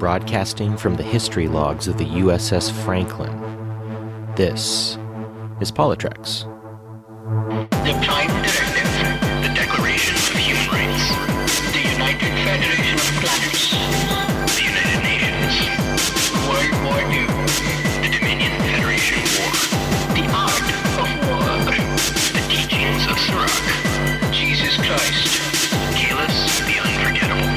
broadcasting from the history logs of the USS Franklin. This is PoliTreks. The Prime Directive, the Declaration of Human Rights, the United Federation of Planets, the United Nations, World War II, the Dominion Federation War, the Art of War, the Teachings of Sirach, Jesus Christ, Kalis the Unforgettable.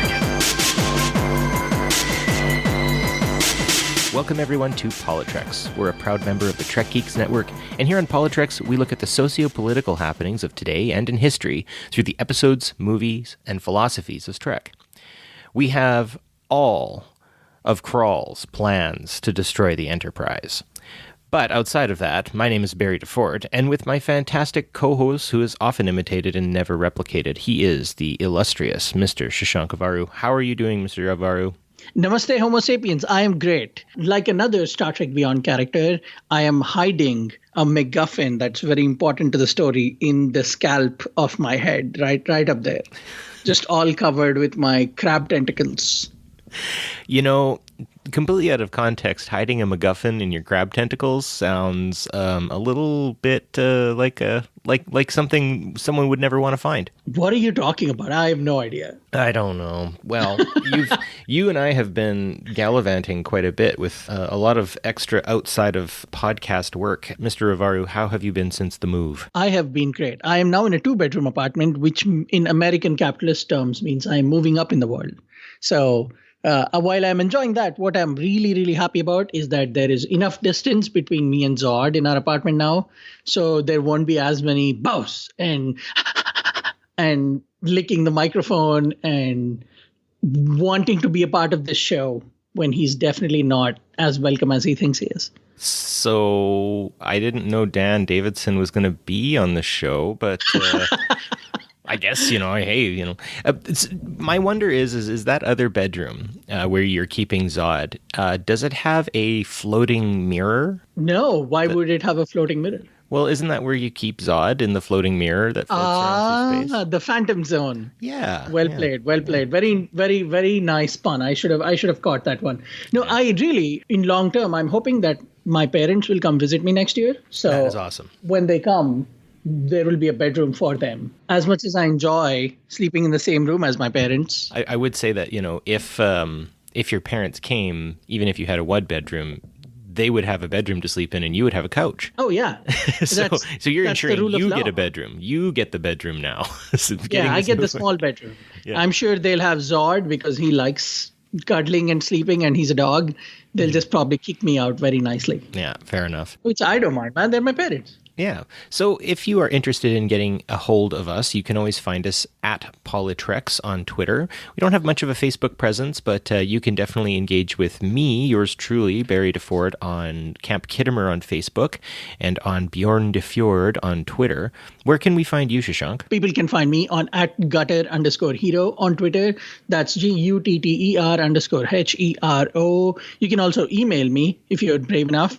Welcome everyone to PoliTreks. We're a proud member of the Trek Geeks Network, and here on PoliTreks, we look at the socio-political happenings of today and in history through the episodes, movies, and philosophies of Trek. We have all of Krall's plans to destroy the Enterprise. But outside of that, my name is Barry DeFord, and with my fantastic co-host who is often imitated and never replicated, he is the illustrious Mr. Shashank and Barry. How are you doing, Mr. Barry? Namaste, Homo sapiens. I am great. Like another Star Trek Beyond character, I am hiding a MacGuffin that's very important to the story in the scalp of my head, right up there. Just all covered with my crab tentacles. You know, completely out of context, hiding a MacGuffin in your crab tentacles sounds a little bit like something someone would never want to find. What are you talking about? I have no idea. I don't know. Well, you and I have been gallivanting quite a bit with a lot of extra outside of podcast work. Mr. Ravaru, how have you been since the move? I have been great. I am now in a 2-bedroom apartment, which in American capitalist terms means I am moving up in the world. So while I'm enjoying that, what I'm really, really happy about is that there is enough distance between me and Zod in our apartment now. So there won't be as many bows and licking the microphone and wanting to be a part of this show when he's definitely not as welcome as he thinks he is. So I didn't know Dan Davidson was going to be on the show, but... I guess, my wonder is that other bedroom where you're keeping Zod, does it have a floating mirror? No, why would it have a floating mirror? Well, isn't that where you keep Zod, in the floating mirror that floats around through space? The Phantom Zone. Yeah. Well played. Very, very, very nice pun. I should have caught that one. No, yeah. I really, in long term, I'm hoping that my parents will come visit me next year. So that is awesome. When they come, there will be a bedroom for them. As much as I enjoy sleeping in the same room as my parents. I would say that, if your parents came, even if you had a one bedroom, they would have a bedroom to sleep in and you would have a couch. Oh, yeah. so you're ensuring you get a bedroom. You get the bedroom now. I get the small bedroom. Yeah. I'm sure they'll have Zod because he likes cuddling and sleeping and he's a dog. They'll just probably kick me out very nicely. Yeah, fair enough. Which I don't mind, man. They're my parents. Yeah. So if you are interested in getting a hold of us, you can always find us at PoliTreks on Twitter. We don't have much of a Facebook presence, but you can definitely engage with me, yours truly, Barry DeFord, on Camp Kittimer on Facebook and on Bjorn DeFjord on Twitter. Where can we find you, Shashank? People can find me on @gutter_hero on Twitter. That's GUTTER_HERO. You can also email me if you're brave enough.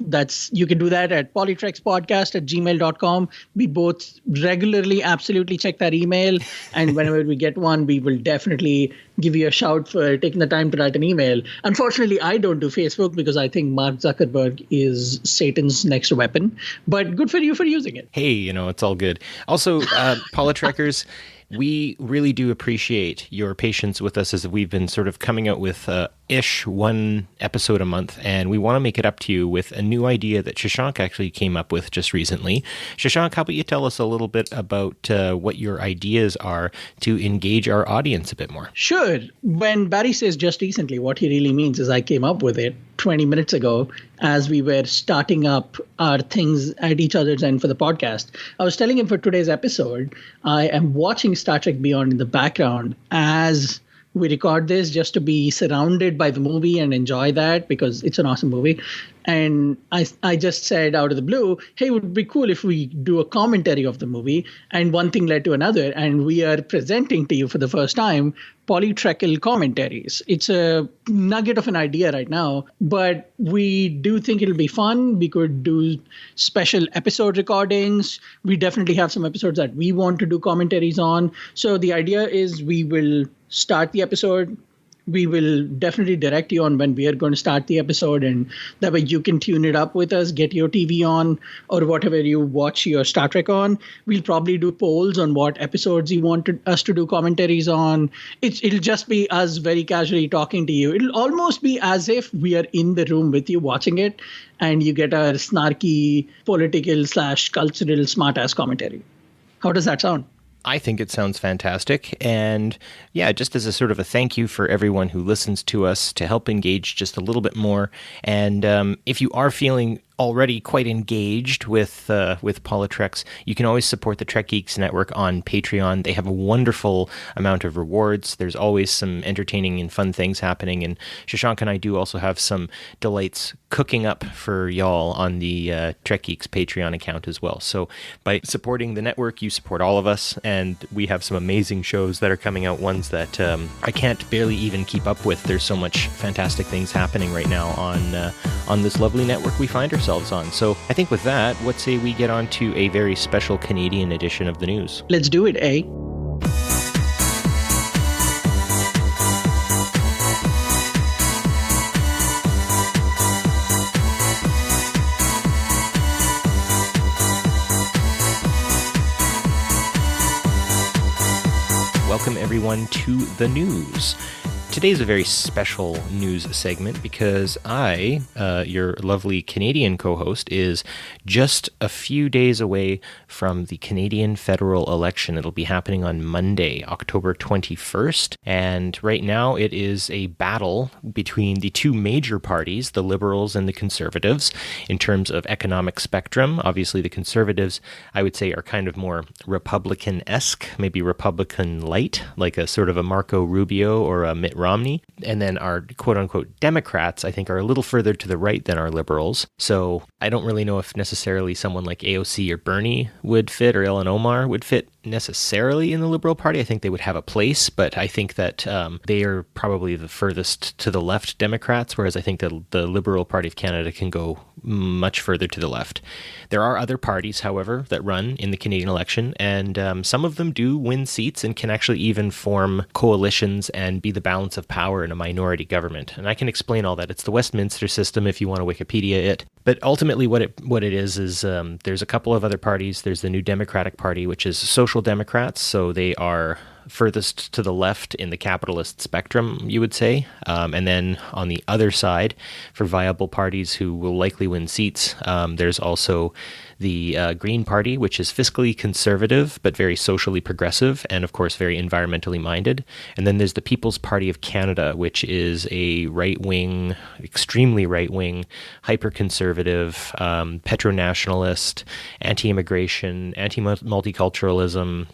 You can do that at politrekspodcast@gmail.com. We both regularly absolutely check that email, and whenever we get one, we will definitely give you a shout for taking the time to write an email. Unfortunately, I don't do Facebook because I think Mark Zuckerberg is Satan's next weapon, but good for you for using it. Hey, it's all good. Also, PoliTrekkers, we really do appreciate your patience with us as we've been sort of coming out with one episode a month, and we want to make it up to you with a new idea that Shashank actually came up with just recently. Shashank, how about you tell us a little bit about what your ideas are to engage our audience a bit more? Sure. When Barry says just recently, what he really means is I came up with it 20 minutes ago as we were starting up our things at each other's end for the podcast. I was telling him for today's episode, I am watching Star Trek Beyond in the background as we record this, just to be surrounded by the movie and enjoy that because it's an awesome movie. And I just said out of the blue, hey, it would be cool if we do a commentary of the movie. And one thing led to another. And we are presenting to you for the first time PoliTrekal commentaries. It's a nugget of an idea right now, but we do think it'll be fun. We could do special episode recordings. We definitely have some episodes that we want to do commentaries on. So the idea is we will start the episode, we will definitely direct you on when we are going to start the episode, and that way you can tune it up with us, get your TV on, or whatever you watch your Star Trek on. We'll probably do polls on what episodes you want us to do commentaries on. It'll just be us very casually talking to you. It'll almost be as if we are in the room with you watching it, and you get our snarky political/cultural smartass commentary. How does that sound? I think it sounds fantastic. And yeah, just as a sort of a thank you for everyone who listens to us to help engage just a little bit more. And if you are feeling already quite engaged with PoliTreks, you can always support the Trek Geeks Network on Patreon. They have a wonderful amount of rewards. There's always some entertaining and fun things happening. And Shashank and I do also have some delights cooking up for y'all on the Trek Geeks Patreon account as well. So by supporting the network, you support all of us. And we have some amazing shows that are coming out, ones that I can't barely even keep up with. There's so much fantastic things happening right now on this lovely network we find ourselves on. So I think with that, what say we get on to a very special Canadian edition of the news? Let's do it, eh? Welcome everyone to the news. Today's a very special news segment because I, your lovely Canadian co-host, is just a few days away from the Canadian federal election. It'll be happening on Monday, October 21st. And right now it is a battle between the two major parties, the Liberals and the Conservatives, in terms of economic spectrum. Obviously, the Conservatives, I would say, are kind of more Republican-esque, maybe Republican light, like a sort of a Marco Rubio or a Mitt Romney. And then our quote-unquote Democrats, I think, are a little further to the right than our Liberals. So I don't really know if necessarily someone like AOC or Bernie would fit, or Ilhan Omar would fit necessarily in the Liberal Party. I think they would have a place, but I think that they are probably the furthest to the left Democrats, whereas I think that the Liberal Party of Canada can go much further to the left. There are other parties, however, that run in the Canadian election, and some of them do win seats and can actually even form coalitions and be the balance of power in a minority government. And I can explain all that. It's the Westminster system if you want to Wikipedia it. But ultimately what it is there's a couple of other parties. There's the New Democratic Party, which is Social Democrats, so they are furthest to the left in the capitalist spectrum, you would say. And then on the other side, for viable parties who will likely win seats, there's also the Green Party, which is fiscally conservative, but very socially progressive, and of course very environmentally minded. And then there's the People's Party of Canada, which is a right-wing, extremely right-wing, hyper-conservative, petro-nationalist, anti-immigration, anti-multiculturalism,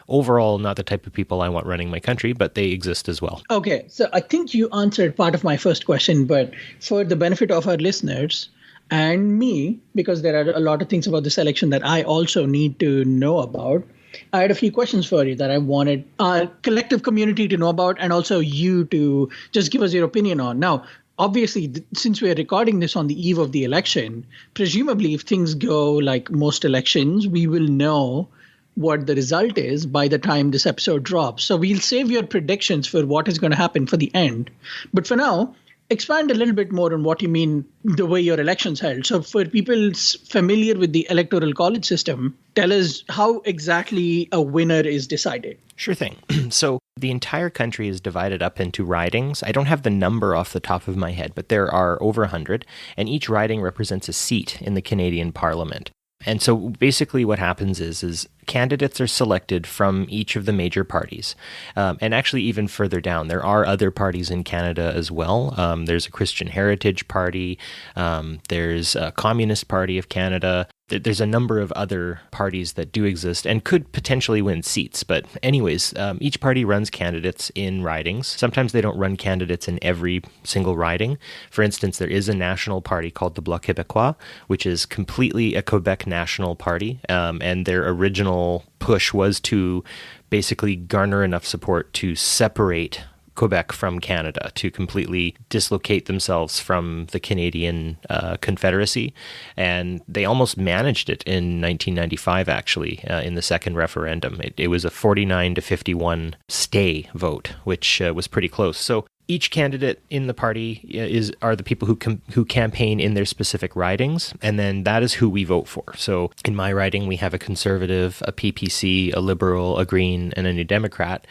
overall, not the type of people I want running my country, but they exist as well. Okay, so I think you answered part of my first question, but for the benefit of our listeners and me, because there are a lot of things about this election that I also need to know about, I had a few questions for you that I wanted our collective community to know about, and also you to just give us your opinion on. Now, obviously, since we are recording this on the eve of the election, presumably if things go like most elections, we will know what the result is by the time this episode drops. So we'll save your predictions for what is going to happen for the end. But for now, expand a little bit more on what you mean the way your election's held. So for people familiar with the electoral college system, tell us how exactly a winner is decided. Sure thing. So the entire country is divided up into ridings. I don't have the number off the top of my head, but there are over 100, and each riding represents a seat in the Canadian Parliament. And so basically what happens is candidates are selected from each of the major parties. And actually even further down, there are other parties in Canada as well. There's a Christian Heritage Party. There's a Communist Party of Canada. There's a number of other parties that do exist and could potentially win seats. But anyways, each party runs candidates in ridings. Sometimes they don't run candidates in every single riding. For instance, there is a national party called the Bloc Québécois, which is completely a Quebec national party. And their original push was to basically garner enough support to separate Quebec from Canada, to completely dislocate themselves from the Canadian Confederacy. And they almost managed it in 1995, actually, in the second referendum. It was a 49 to 51 stay vote, which was pretty close. So each candidate in the party are the people who campaign in their specific ridings, and then that is who we vote for. So in my riding, we have a Conservative, a PPC, a Liberal, a Green, and a New Democrat.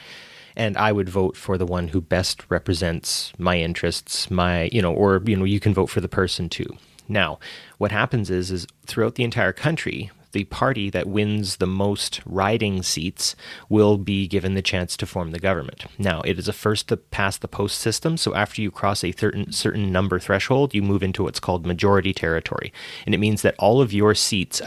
And I would vote for the one who best represents my interests, you can vote for the person too. Now, what happens is throughout the entire country, the party that wins the most riding seats will be given the chance to form the government. Now, it is a first to past the post system, so after you cross a certain number threshold, you move into what's called majority territory. And it means that all of your seats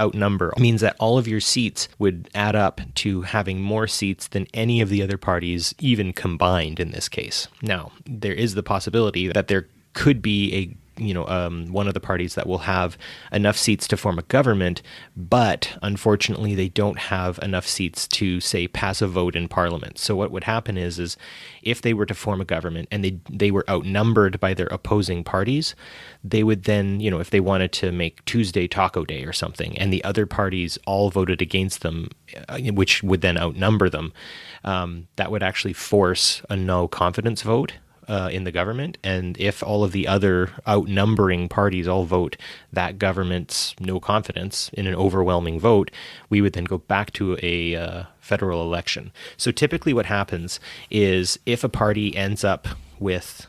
would add up to having more seats than any of the other parties, even combined in this case. Now, there is the possibility that there could be one of the parties that will have enough seats to form a government, but unfortunately they don't have enough seats to, say, pass a vote in Parliament. So what would happen is if they were to form a government and they were outnumbered by their opposing parties, they would then, if they wanted to make Tuesday Taco Day or something, and the other parties all voted against them, which would then outnumber them, that would actually force a no confidence vote in the government. And if all of the other outnumbering parties all vote that government's no confidence in an overwhelming vote, we would then go back to a federal election. So typically what happens is if a party ends up with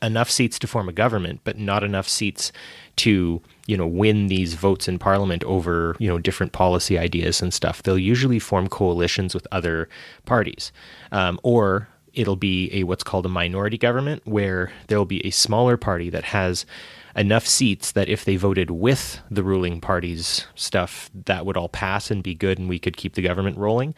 enough seats to form a government, but not enough seats to, win these votes in Parliament over, different policy ideas and stuff, they'll usually form coalitions with other parties, or it'll be what's called a minority government, where there'll be a smaller party that has enough seats that if they voted with the ruling party's stuff, that would all pass and be good and we could keep the government rolling.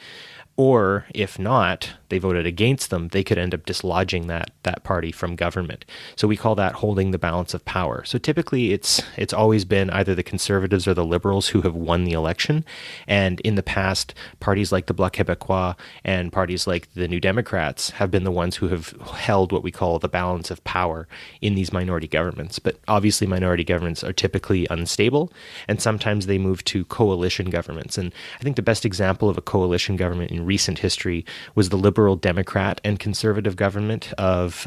Or if not, they voted against them, they could end up dislodging that party from government. So we call that holding the balance of power. So typically it's always been either the Conservatives or the Liberals who have won the election. And in the past, parties like the Bloc Québécois and parties like the New Democrats have been the ones who have held what we call the balance of power in these minority governments. But obviously minority governments are typically unstable, and sometimes they move to coalition governments. And I think the best example of a coalition government in recent history was the Liberal Democrat and Conservative government of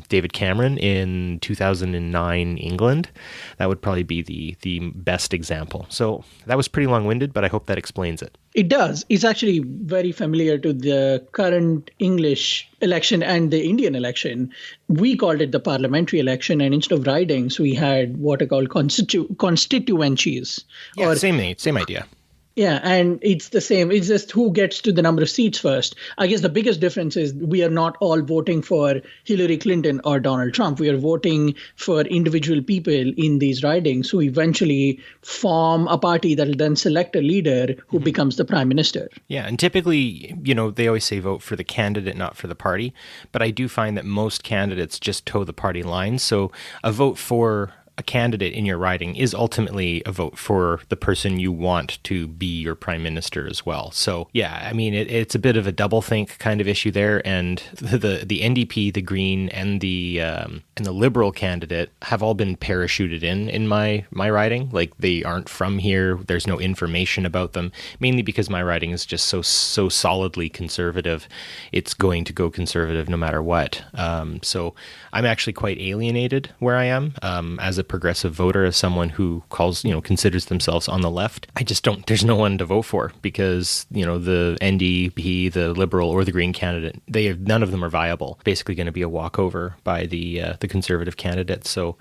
David Cameron in 2009 England. That would probably be the best example. So that was pretty long-winded, but I hope that explains it. It does. It's actually very familiar to the current English election and the Indian election. We called it the parliamentary election, and instead of ridings, we had what are called constituencies. Yeah, same idea. Yeah, and it's the same. It's just who gets to the number of seats first. I guess the biggest difference is we are not all voting for Hillary Clinton or Donald Trump. We are voting for individual people in these ridings who eventually form a party that will then select a leader who becomes the prime minister. Yeah, and typically, they always say vote for the candidate, not for the party. But I do find that most candidates just toe the party line. So a vote for a candidate in your riding is ultimately a vote for the person you want to be your prime minister as well. So yeah, I mean, it's a bit of a doublethink kind of issue there. And the NDP, the Green, and the Liberal candidate have all been parachuted in my riding. Like, they aren't from here. There's no information about them, mainly because my riding is just so solidly conservative. It's going to go conservative no matter what. So I'm actually quite alienated where I am as a progressive voter, as someone who considers themselves on the left. There's no one to vote for because, the NDP, the Liberal, or the Green candidate, none of them are viable. Basically going to be a walkover by the Conservative candidate. So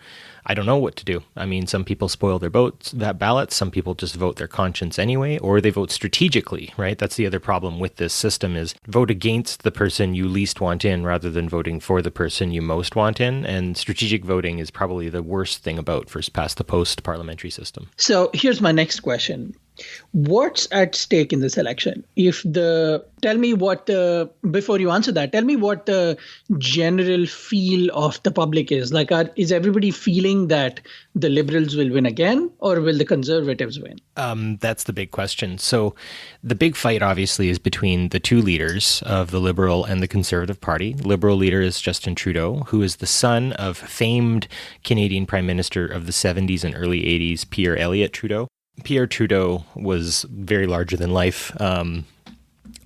I don't know what to do. I mean, some people spoil their ballots. Some people just vote their conscience anyway, or they vote strategically, right? That's the other problem with this system is vote against the person you least want in rather than voting for the person you most want in. And strategic voting is probably the worst thing about first past the post parliamentary system. So here's my next question. What's at stake in this election? Before you answer that, tell me what the general feel of the public is. Like, is everybody feeling that the Liberals will win again, or will the Conservatives win? That's the big question. So the big fight, obviously, is between the two leaders of the Liberal and the Conservative Party. The Liberal leader is Justin Trudeau, who is the son of famed Canadian Prime Minister of the 70s and early 80s, Pierre Elliott Trudeau. Pierre Trudeau was very larger than life,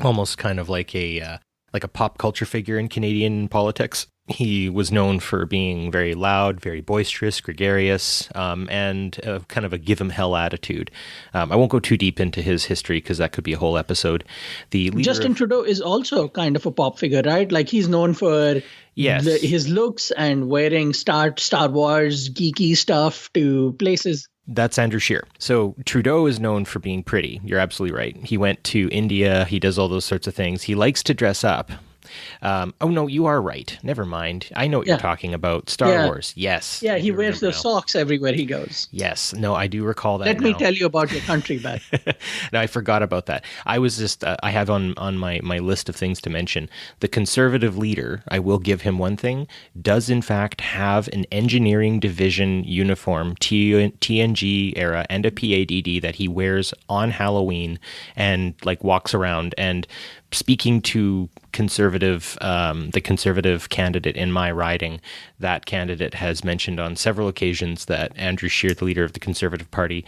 almost kind of like a pop culture figure in Canadian politics. He was known for being very loud, very boisterous, gregarious, and kind of a give him hell attitude. I won't go too deep into his history because that could be a whole episode. Justin Trudeau is also kind of a pop figure, right? Like, he's known for his looks and wearing Star Wars geeky stuff to places. That's Andrew Scheer. So Trudeau is known for being pretty. You're absolutely right. He went to India. He does all those sorts of things. He likes to dress up. Oh, no, you are right. Never mind. I know what you're talking about. Star Wars. Yes. Yeah, he wears those socks everywhere he goes. Yes. No, I do recall that. Let me tell you about your country, Beth. No, I forgot about that. I was just, I have on my list of things to mention, the Conservative leader, I will give him one thing, does in fact have an engineering division uniform, TNG era, and a PADD that he wears on Halloween and like walks around. And speaking to the Conservative candidate in my riding, that candidate has mentioned on several occasions that Andrew Scheer, the leader of the Conservative Party,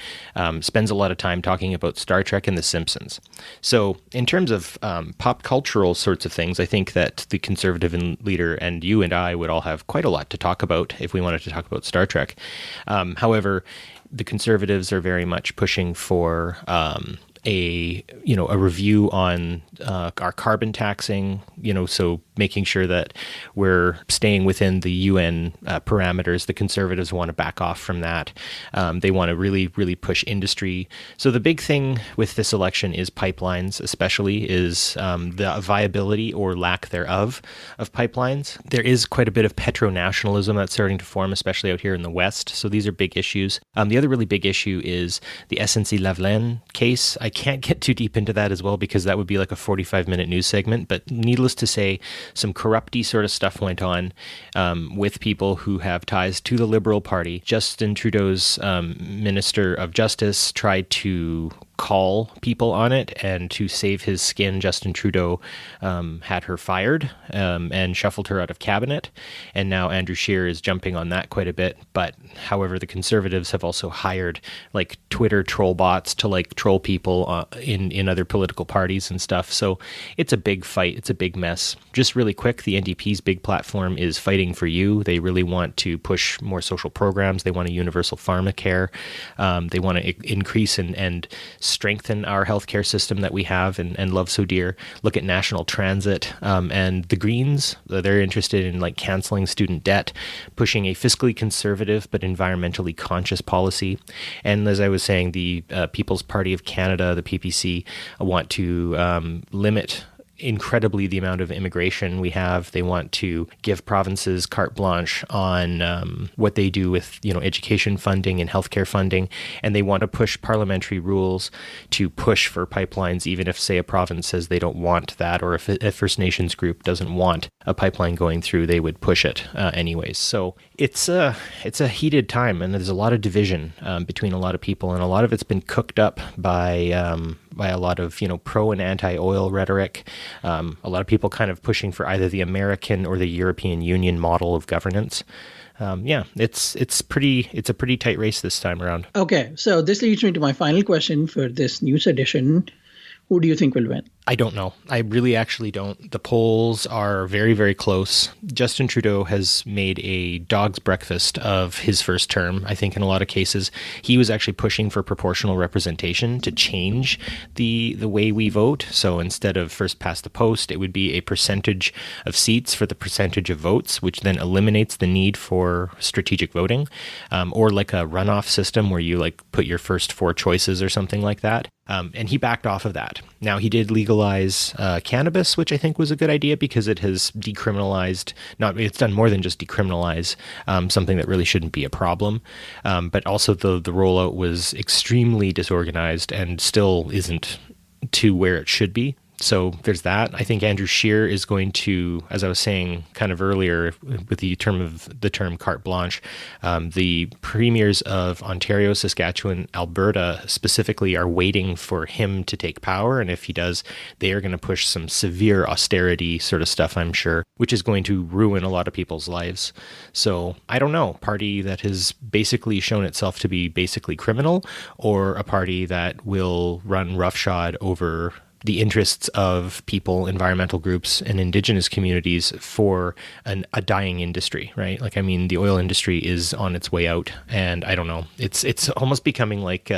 spends a lot of time talking about Star Trek and The Simpsons. So in terms of pop cultural sorts of things, I think that the Conservative leader and you and I would all have quite a lot to talk about if we wanted to talk about Star Trek. However, the Conservatives are very much pushing for a review on our carbon taxing, so making sure that we're staying within the UN parameters. The Conservatives want to back off from that. They want to really, really push industry. So the big thing with this election is pipelines, especially is the viability or lack thereof of pipelines. There is quite a bit of petro-nationalism that's starting to form, especially out here in the West. So these are big issues. The other really big issue is the SNC-Lavalin case. I can't get too deep into that as well because that would be like a 45-minute news segment. But needless to say, some corrupty sort of stuff went on with people who have ties to the Liberal Party. Justin Trudeau's Minister of Justice tried to call people on it, and to save his skin, Justin Trudeau had her fired and shuffled her out of cabinet. And now Andrew Scheer is jumping on that quite a bit. But however, the Conservatives have also hired like Twitter troll bots to like troll people in other political parties and stuff. So it's a big fight. It's a big mess. Just really quick, the NDP's big platform is Fighting for You. They really want to push more social programs. They want a universal pharmacare. They want to increase and strengthen our healthcare system that we have and love so dear. Look at national transit. And the Greens, they're interested in like canceling student debt, pushing a fiscally conservative but environmentally conscious policy. And as I was saying, the People's Party of Canada, the PPC, want to limit incredibly the amount of immigration we have. They want to give provinces carte blanche on what they do with education funding and healthcare funding, and they want to push parliamentary rules to push for pipelines, even if, say, a province says they don't want that, or if a First Nations group doesn't want a pipeline going through, they would push it anyways. So it's a heated time, and there's a lot of division between a lot of people, and a lot of it's been cooked up by a lot of pro and anti-oil rhetoric. A lot of people kind of pushing for either the American or the European Union model of governance. It's a pretty tight race this time around. Okay, so this leads me to my final question for this news edition. Who do you think will win? I don't know. I really actually don't. The polls are very, very close. Justin Trudeau has made a dog's breakfast of his first term. I think in a lot of cases, he was actually pushing for proportional representation to change the way we vote. So instead of first past the post, it would be a percentage of seats for the percentage of votes, which then eliminates the need for strategic voting, or like a runoff system where you like put your first four choices or something like that. And he backed off of that. Now, he did legalize legalize cannabis, which I think was a good idea because it has decriminalized, it's done more than just decriminalize something that really shouldn't be a problem. But also the rollout was extremely disorganized and still isn't to where it should be. So there's that. I think Andrew Scheer is going to, as I was saying kind of earlier with the term carte blanche, the premiers of Ontario, Saskatchewan, Alberta specifically are waiting for him to take power. And if he does, they are going to push some severe austerity sort of stuff, I'm sure, which is going to ruin a lot of people's lives. So I don't know, party that has basically shown itself to be basically criminal, or a party that will run roughshod over the interests of people, environmental groups, and indigenous communities for a dying industry, right? Like, I mean, the oil industry is on its way out, and I don't know. It's almost becoming like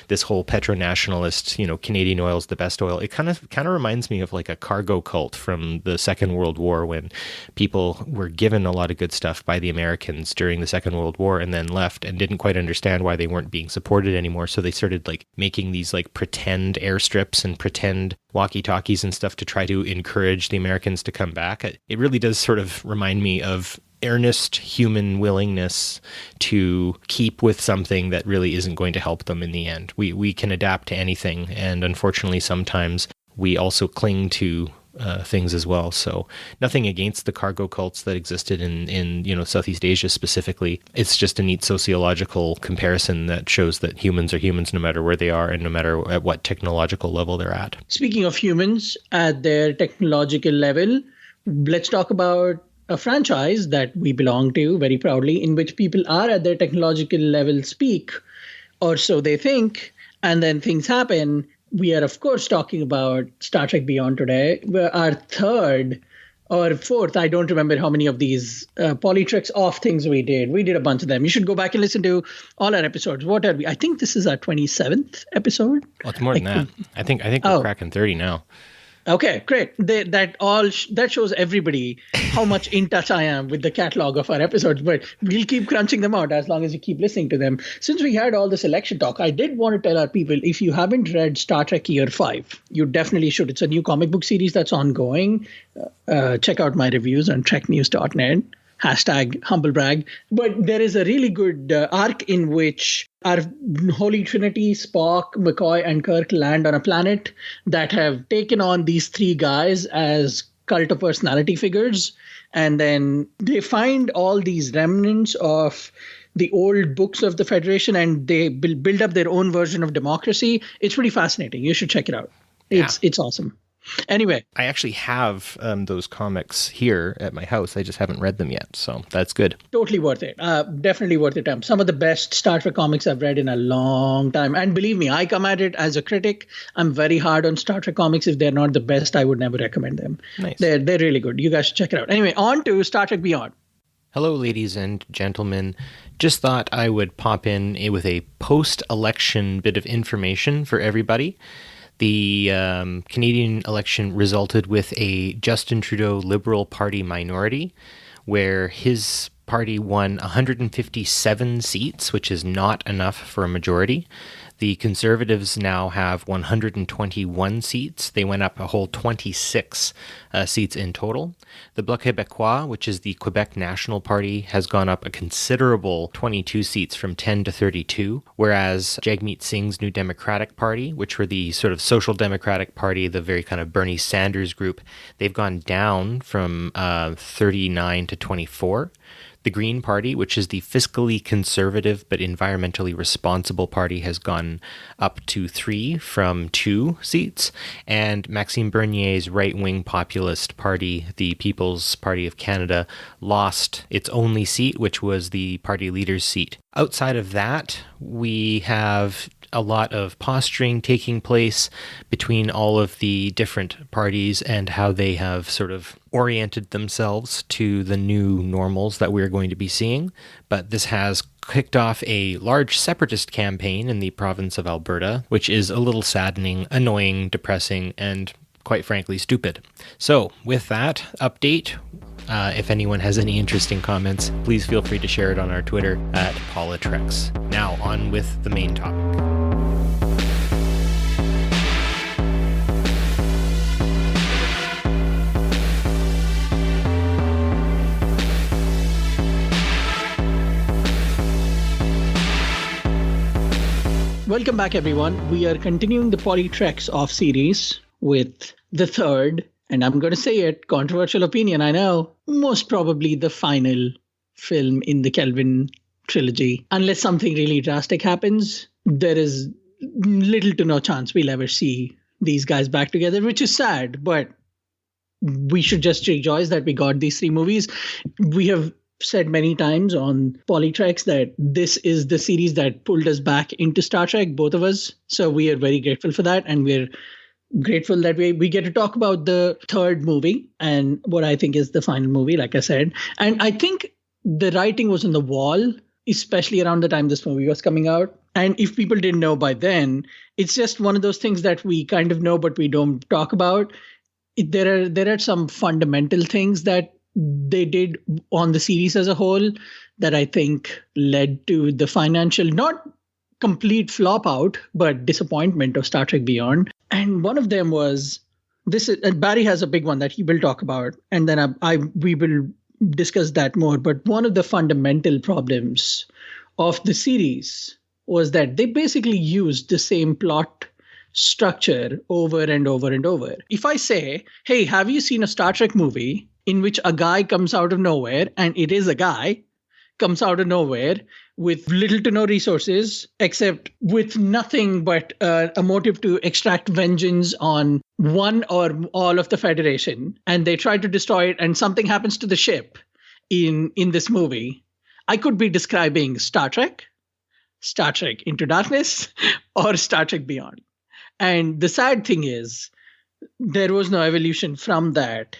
this whole petro-nationalist, Canadian oil is the best oil. It kind of reminds me of like a cargo cult from the Second World War, when people were given a lot of good stuff by the Americans during the Second World War and then left and didn't quite understand why they weren't being supported anymore. So they started like making these like pretend airstrips and pretend walkie-talkies and stuff to try to encourage the Americans to come back. It really does sort of remind me of earnest human willingness to keep with something that really isn't going to help them in the end. We can adapt to anything, and unfortunately sometimes we also cling to things as well. So nothing against the cargo cults that existed in Southeast Asia specifically. It's just a neat sociological comparison that shows that humans are humans no matter where they are and no matter at what technological level they're at. Speaking of humans at their technological level, let's talk about a franchise that we belong to very proudly, in which people are at their technological level speak, or so they think, and then things happen. We are, of course, talking about Star Trek Beyond today. Our third or fourth, I don't remember how many of these PoliTreks off things we did. We did a bunch of them. You should go back and listen to all our episodes. What are we? I think this is our 27th episode. Well, it's more than that. I think we're cracking 30 now. Okay, great. That shows everybody how much in touch I am with the catalog of our episodes, but we'll keep crunching them out as long as you keep listening to them. Since we had all this election talk, I did want to tell our people, if you haven't read Star Trek Year 5, you definitely should. It's a new comic book series that's ongoing. Check out my reviews on treknews.net. #humblebrag. But there is a really good arc in which our Holy Trinity, Spock, McCoy, and Kirk land on a planet that have taken on these three guys as cult of personality figures. And then they find all these remnants of the old books of the Federation, and they build up their own version of democracy. It's pretty fascinating. You should check it out. It's awesome. Anyway, I actually have those comics here at my house. I just haven't read them yet, so that's good. Totally worth it. Definitely worth it. Some of the best Star Trek comics I've read in a long time. And believe me, I come at it as a critic. I'm very hard on Star Trek comics. If they're not the best, I would never recommend them. Nice. They're really good. You guys should check it out. Anyway, on to Star Trek Beyond. Hello, ladies and gentlemen. Just thought I would pop in with a post-election bit of information for everybody. The Canadian election resulted with a Justin Trudeau Liberal Party minority, where his party won 157 seats, which is not enough for a majority. The Conservatives now have 121 seats. They went up a whole 26 seats in total. The Bloc Québécois, which is the Quebec National Party, has gone up a considerable 22 seats from 10 to 32, whereas Jagmeet Singh's New Democratic Party, which were the sort of social democratic party, the very kind of Bernie Sanders group, they've gone down from 39 to 24. The Green Party, which is the fiscally conservative but environmentally responsible party, has gone up to 3 from 2 seats. And Maxime Bernier's right-wing populist party, the People's Party of Canada, lost its only seat, which was the party leader's seat. Outside of that, we have a lot of posturing taking place between all of the different parties and how they have sort of oriented themselves to the new normals that we're going to be seeing. But this has kicked off a large separatist campaign in the province of Alberta, which is a little saddening, annoying, depressing, and quite frankly, stupid. So with that update, if anyone has any interesting comments, please feel free to share it on our Twitter at PoliTreks. Now on with the main topic. Welcome back, everyone. We are continuing the PoliTreks off series with the third, and I'm going to say it, controversial opinion, I know, most probably the final film in the Kelvin trilogy. Unless something really drastic happens, there is little to no chance we'll ever see these guys back together, which is sad, but we should just rejoice that we got these three movies. We have said many times on PoliTreks that this is the series that pulled us back into Star Trek, both of us. So we are very grateful for that. And we're grateful that we get to talk about the third movie and what I think is the final movie, like I said. And I think the writing was on the wall, especially around the time this movie was coming out. And if people didn't know by then, it's just one of those things that we kind of know, but we don't talk about. There are some fundamental things that they did on the series as a whole that I think led to the financial, not complete flop out, but disappointment of Star Trek Beyond. And one of them was this, and Barry has a big one that he will talk about, and then we will discuss that more. But one of the fundamental problems of the series was that they basically used the same plot structure over and over and over. If I say, hey, have you seen a Star Trek movie in which a guy comes out of nowhere, and it is a guy, comes out of nowhere with little to no resources, except with nothing but a motive to extract vengeance on one or all of the Federation, and they try to destroy it, and something happens to the ship in this movie, I could be describing Star Trek Into Darkness, or Star Trek Beyond. And the sad thing is, there was no evolution from that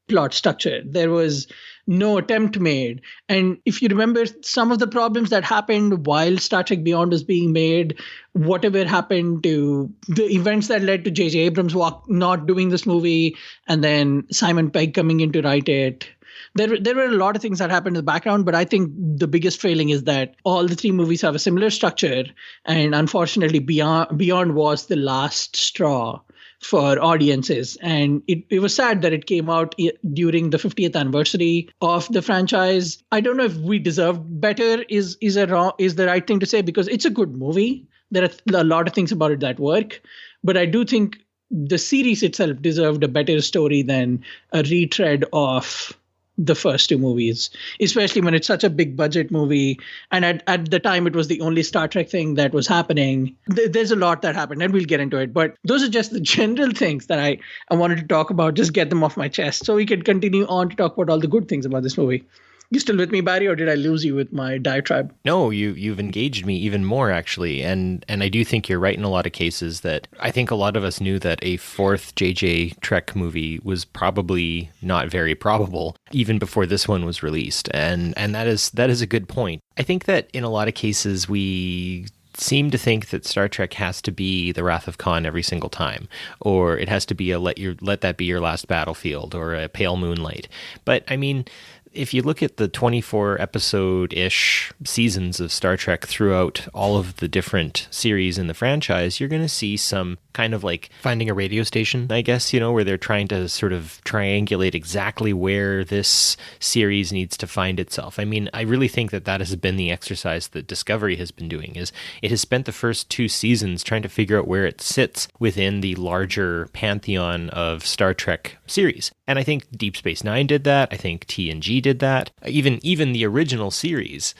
plot structure. There was no attempt made. And if you remember some of the problems that happened while Star Trek Beyond was being made, whatever happened to the events that led to J.J. Abrams not doing this movie, and then Simon Pegg coming in to write it. There were a lot of things that happened in the background, but I think the biggest failing is that all the three movies have a similar structure. And unfortunately, Beyond was the last straw for audiences. And it was sad that it came out during the 50th anniversary of the franchise. I don't know if we deserved better is the right thing to say, because it's a good movie. There are a lot of things about it that work. But I do think the series itself deserved a better story than a retread of the first two movies, especially when it's such a big budget movie. And at the time, it was the only Star Trek thing that was happening. There's a lot that happened, and we'll get into it. But those are just the general things that I wanted to talk about, just get them off my chest, so we could continue on to talk about all the good things about this movie. You still with me, Barry, or did I lose you with my diatribe? No, you've engaged me even more, actually. And I do think you're right in a lot of cases that I think a lot of us knew that a fourth J.J. Trek movie was probably not very probable, even before this one was released. And that is a good point. I think that in a lot of cases, we seem to think that Star Trek has to be the Wrath of Khan every single time, or it has to be a let that be your last battlefield, or a Pale Moonlight. But I mean, if you look at the 24 episode-ish seasons of Star Trek throughout all of the different series in the franchise, you're going to see some kind of like Finding a Radio Station, I guess, where they're trying to sort of triangulate exactly where this series needs to find itself. I mean, I really think that has been the exercise that Discovery has been doing, is it has spent the first two seasons trying to figure out where it sits within the larger pantheon of Star Trek series. And I think Deep Space Nine did that. I think TNG did that. Even the original series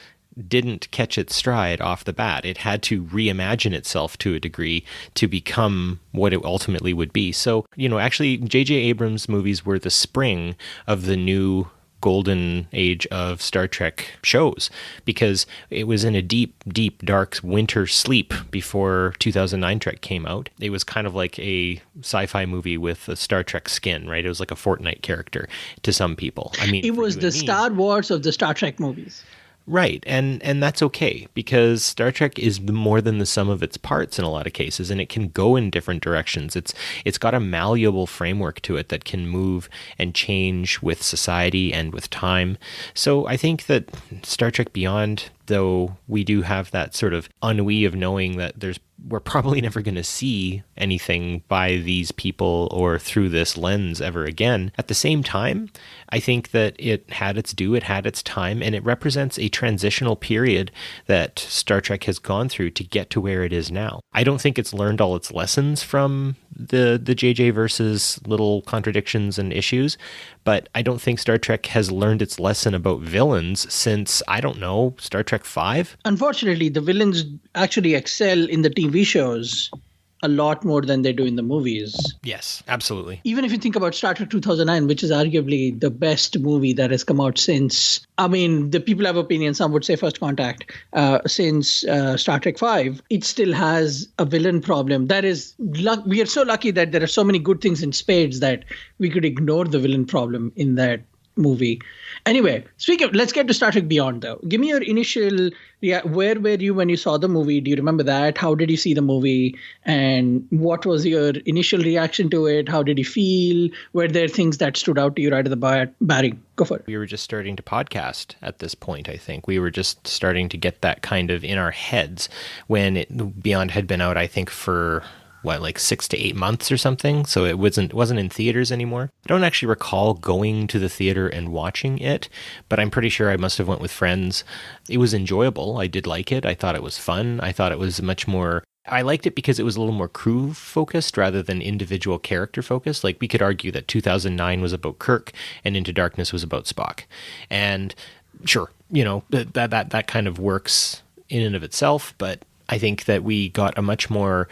didn't catch its stride off the bat. It had to reimagine itself to a degree to become what it ultimately would be. So, actually, J.J. Abrams' movies were the spring of the new golden age of Star Trek shows, because it was in a deep, deep, dark winter sleep before 2009 Trek came out. It was kind of like a sci-fi movie with a Star Trek skin, right? It was like a Fortnite character to some people. I mean, it was the Star Wars of the Star Trek movies. Right, and that's okay, because Star Trek is more than the sum of its parts in a lot of cases, and it can go in different directions. It's got a malleable framework to it that can move and change with society and with time. So I think that Star Trek Beyond, though we do have that sort of ennui of knowing that there's we're probably never going to see anything by these people or through this lens ever again. At the same time, I think that it had its due, it had its time, and it represents a transitional period that Star Trek has gone through to get to where it is now. I don't think it's learned all its lessons from the JJ versus little contradictions and issues, but I don't think Star Trek has learned its lesson about villains since, I don't know, Star Trek V? Unfortunately, the villains actually excel in the TV shows a lot more than they do in the movies. Yes, absolutely. Even if you think about Star Trek 2009, which is arguably the best movie that has come out since, I mean, the people have opinions, some would say First Contact, since Star Trek 5, it still has a villain problem. That is, we are so lucky that there are so many good things in spades that we could ignore the villain problem in that movie. Anyway, let's get to Star Trek Beyond, though. Give me your initial, where were you when you saw the movie? Do you remember that? How did you see the movie? And what was your initial reaction to it? How did you feel? Were there things that stood out to you right at the bat? Barry, go for it. We were just starting to podcast at this point, I think. We were just starting to get that kind of in our heads when Beyond had been out, I think, for like 6 to 8 months or something. So it wasn't in theaters anymore. I don't actually recall going to the theater and watching it, but I'm pretty sure I must have went with friends. It was enjoyable. I did like it. I thought it was fun. I thought it was I liked it because it was a little more crew focused rather than individual character focused. Like, we could argue that 2009 was about Kirk and Into Darkness was about Spock. And sure, that kind of works in and of itself, but I think that we got a much more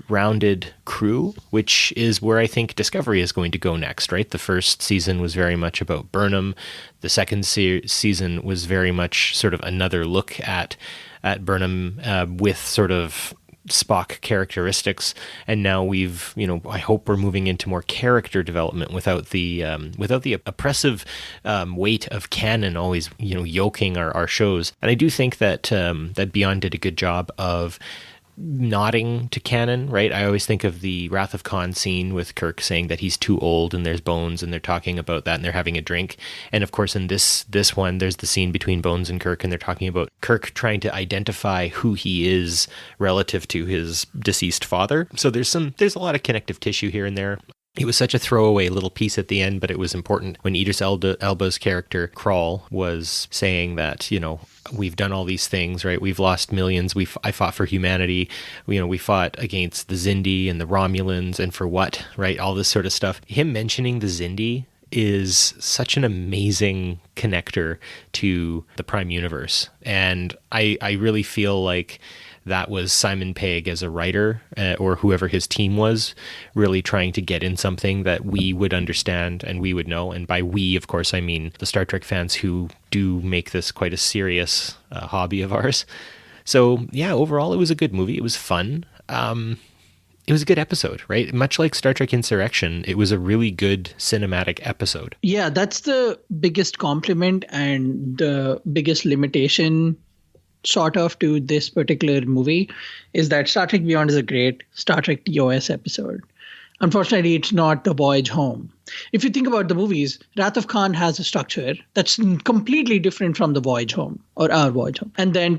rounded crew, which is where I think Discovery is going to go next, right? The first season was very much about Burnham. The second season was very much sort of another look at Burnham with sort of Spock characteristics, and now I hope we're moving into more character development without the oppressive weight of canon always yoking our shows. And I do think that that Beyond did a good job of nodding to canon, right? I always think of the Wrath of Khan scene with Kirk saying that he's too old and there's Bones, and they're talking about that and they're having a drink. And of course in this one there's the scene between Bones and Kirk, and they're talking about Kirk trying to identify who he is relative to his deceased father. So there's a lot of connective tissue here and there. It was such a throwaway little piece at the end, but it was important when Idris Elba's character, Krall, was saying that, we've done all these things, right? We've lost millions. I fought for humanity. We fought against the Xindi and the Romulans, and for what, right? All this sort of stuff. Him mentioning the Xindi is such an amazing connector to the Prime Universe. And I really feel like that was Simon Pegg as a writer, or whoever his team was, really trying to get in something that we would understand and we would know. And by we, of course, I mean the Star Trek fans who do make this quite a serious hobby of ours. So yeah, overall, it was a good movie. It was fun. It was a good episode, right? Much like Star Trek Insurrection, it was a really good cinematic episode. Yeah, that's the biggest compliment and the biggest limitation sort of to this particular movie, is that Star Trek Beyond is a great Star Trek TOS episode. Unfortunately, it's not The Voyage Home. If you think about the movies, Wrath of Khan has a structure that's completely different from The Voyage Home or Our Voyage Home. And then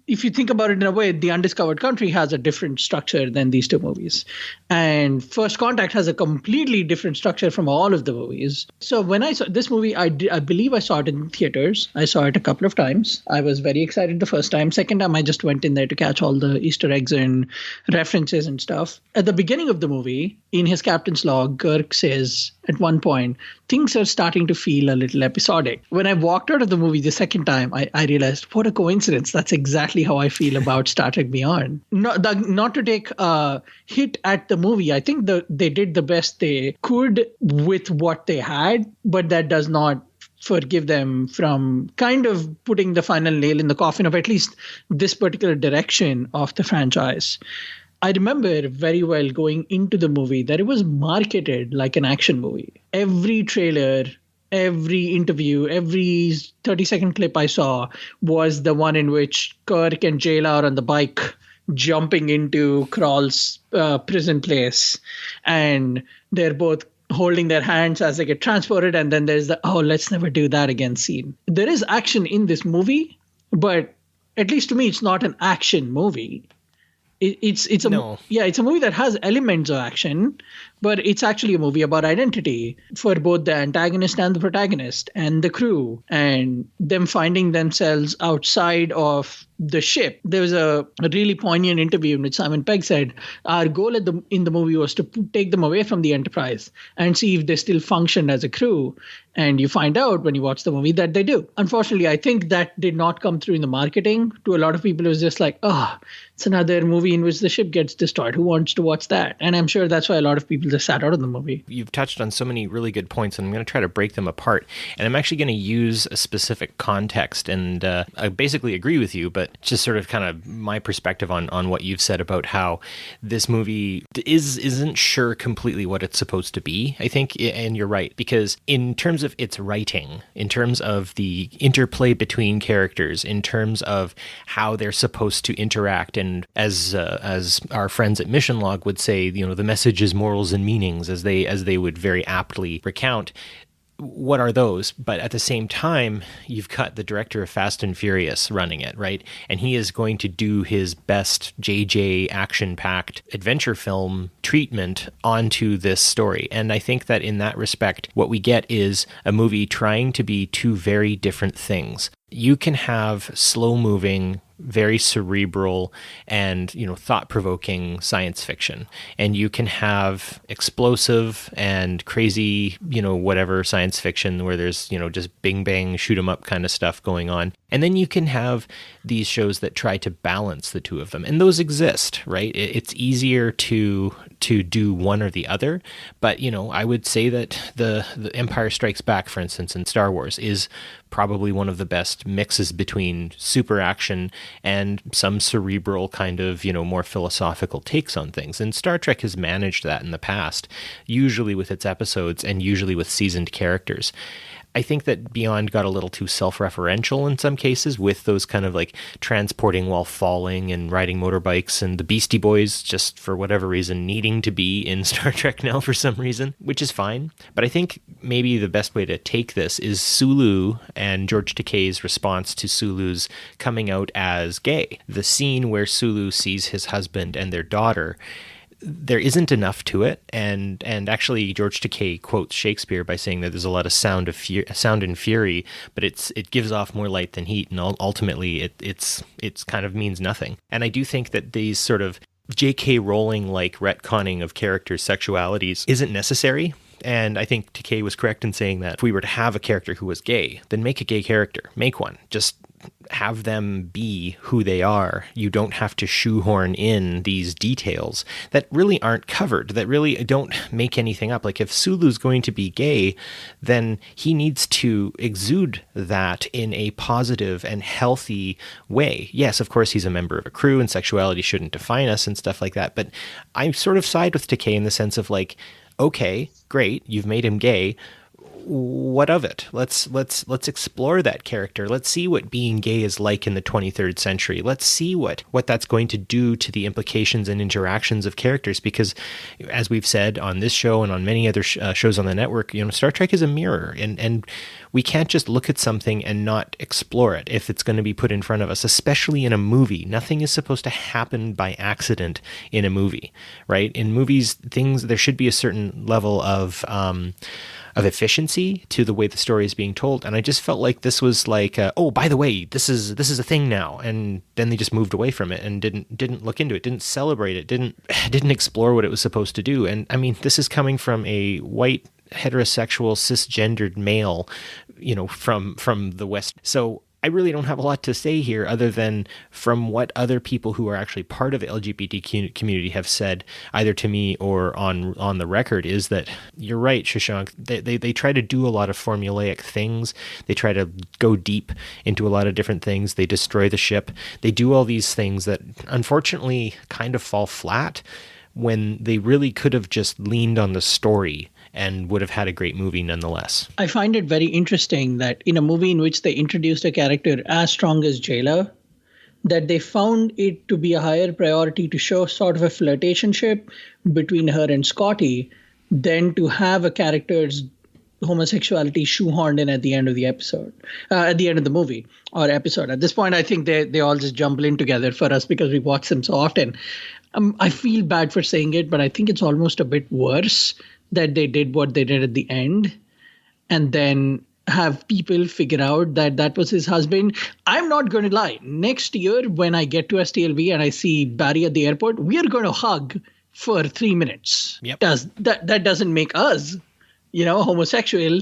if you think about it in a way, The Undiscovered Country has a different structure than these two movies. And First Contact has a completely different structure from all of the movies. So when I saw this movie, I believe I saw it in theaters. I saw it a couple of times. I was very excited the first time. Second time, I just went in there to catch all the Easter eggs and references and stuff. At the beginning of the movie, in his captain's log, Kirk says at one point, things are starting to feel a little episodic. When I walked out of the movie the second time, I realized, what a coincidence. That's exactly how I feel about Star Trek Beyond. Not to take a hit at the movie. I think they did the best they could with what they had, but that does not forgive them from kind of putting the final nail in the coffin of at least this particular direction of the franchise. I remember very well going into the movie that it was marketed like an action movie. Every trailer, every interview, every 30-second clip I saw was the one in which Kirk and Jayla are on the bike jumping into Krall's prison place. And they're both holding their hands as they get transported. And then there's the, let's never do that again scene. There is action in this movie, but at least to me, it's not an action movie. It's a No. it's a movie that has elements of action, but it's actually a movie about identity for both the antagonist and the protagonist and the crew and them finding themselves outside of the ship. There was a really poignant interview in which Simon Pegg said, "Our goal in the movie was to take them away from the Enterprise and see if they still functioned as a crew." And you find out when you watch the movie that they do. Unfortunately, I think that did not come through in the marketing. To a lot of people, it was just like, oh, it's another movie in which the ship gets destroyed. Who wants to watch that? And I'm sure that's why a lot of people just sat out of the movie. You've touched on so many really good points, and I'm going to try to break them apart. And I'm actually going to use a specific context, and I basically agree with you, but just sort of kind of my perspective on what you've said about how this movie isn't sure completely what it's supposed to be, I think. And you're right, because in terms of its writing, in terms of the interplay between characters, in terms of how they're supposed to interact, and as our friends at Mission Log would say, the message is morals and meanings, as they would very aptly recount. What are those? But at the same time, you've got the director of Fast and Furious running it, right? And he is going to do his best JJ action-packed adventure film treatment onto this story. And I think that in that respect, what we get is a movie trying to be two very different things. You can have slow-moving, very cerebral and, thought-provoking science fiction. And you can have explosive and crazy, whatever science fiction where there's, just bing bang, shoot 'em up kind of stuff going on. And then you can have these shows that try to balance the two of them. And those exist, right? It's easier to do one or the other. But, I would say that the Empire Strikes Back, for instance, in Star Wars is probably one of the best mixes between super action and some cerebral kind of, more philosophical takes on things. And Star Trek has managed that in the past, usually with its episodes and usually with seasoned characters. I think that Beyond got a little too self-referential in some cases with those kind of like transporting while falling and riding motorbikes, and the Beastie Boys, just for whatever reason, needing to be in Star Trek now for some reason, which is fine. But I think maybe the best way to take this is Sulu and George Takei's response to Sulu's coming out as gay. The scene where Sulu sees his husband and their daughter, there isn't enough to it, and actually George Takei quotes Shakespeare by saying that there's a lot of sound and fury, but it gives off more light than heat, and ultimately it's kind of means nothing. And I do think that these sort of J.K. Rowling-like retconning of characters' sexualities isn't necessary. And I think Takei was correct in saying that if we were to have a character who was gay, then make a gay character. Make one. Just have them be who they are. You don't have to shoehorn in these details that really aren't covered, that really don't make anything up. Like if Sulu's going to be gay, then he needs to exude that in a positive and healthy way. Yes, of course, he's a member of a crew and sexuality shouldn't define us and stuff like that. But I sort of side with Takei in the sense of like, okay, great, you've made him gay. What of it? Let's explore that character. Let's see what being gay is like in the 23rd century. Let's see what that's going to do to the implications and interactions of characters. Because, as we've said on this show and on many other shows on the network, Star Trek is a mirror, and we can't just look at something and not explore it if it's going to be put in front of us. Especially in a movie, nothing is supposed to happen by accident in a movie, right? In movies, there should be a certain level of efficiency to the way the story is being told. And I just felt like this was like, oh, by the way, this is a thing now. And then they just moved away from it and didn't look into it, didn't celebrate it, didn't explore what it was supposed to do. And I mean, this is coming from a white, heterosexual, cisgendered male, from the West. So I really don't have a lot to say here other than from what other people who are actually part of the LGBT community have said, either to me or on the record, is that you're right, Shashank. They try to do a lot of formulaic things. They try to go deep into a lot of different things. They destroy the ship. They do all these things that unfortunately kind of fall flat when they really could have just leaned on the story and would have had a great movie nonetheless. I find it very interesting that in a movie in which they introduced a character as strong as Jayla, that they found it to be a higher priority to show sort of a flirtationship between her and Scotty than to have a character's homosexuality shoehorned in at the end of the episode, at the end of the movie or episode. At this point, I think they all just jumble in together for us because we watch them so often. I feel bad for saying it, but I think it's almost a bit worse that they did what they did at the end and then have people figure out that that was his husband. I'm not going to lie. Next year, when I get to STLV and I see Barry at the airport, we are going to hug for 3 minutes. Yep. That doesn't make us, homosexual.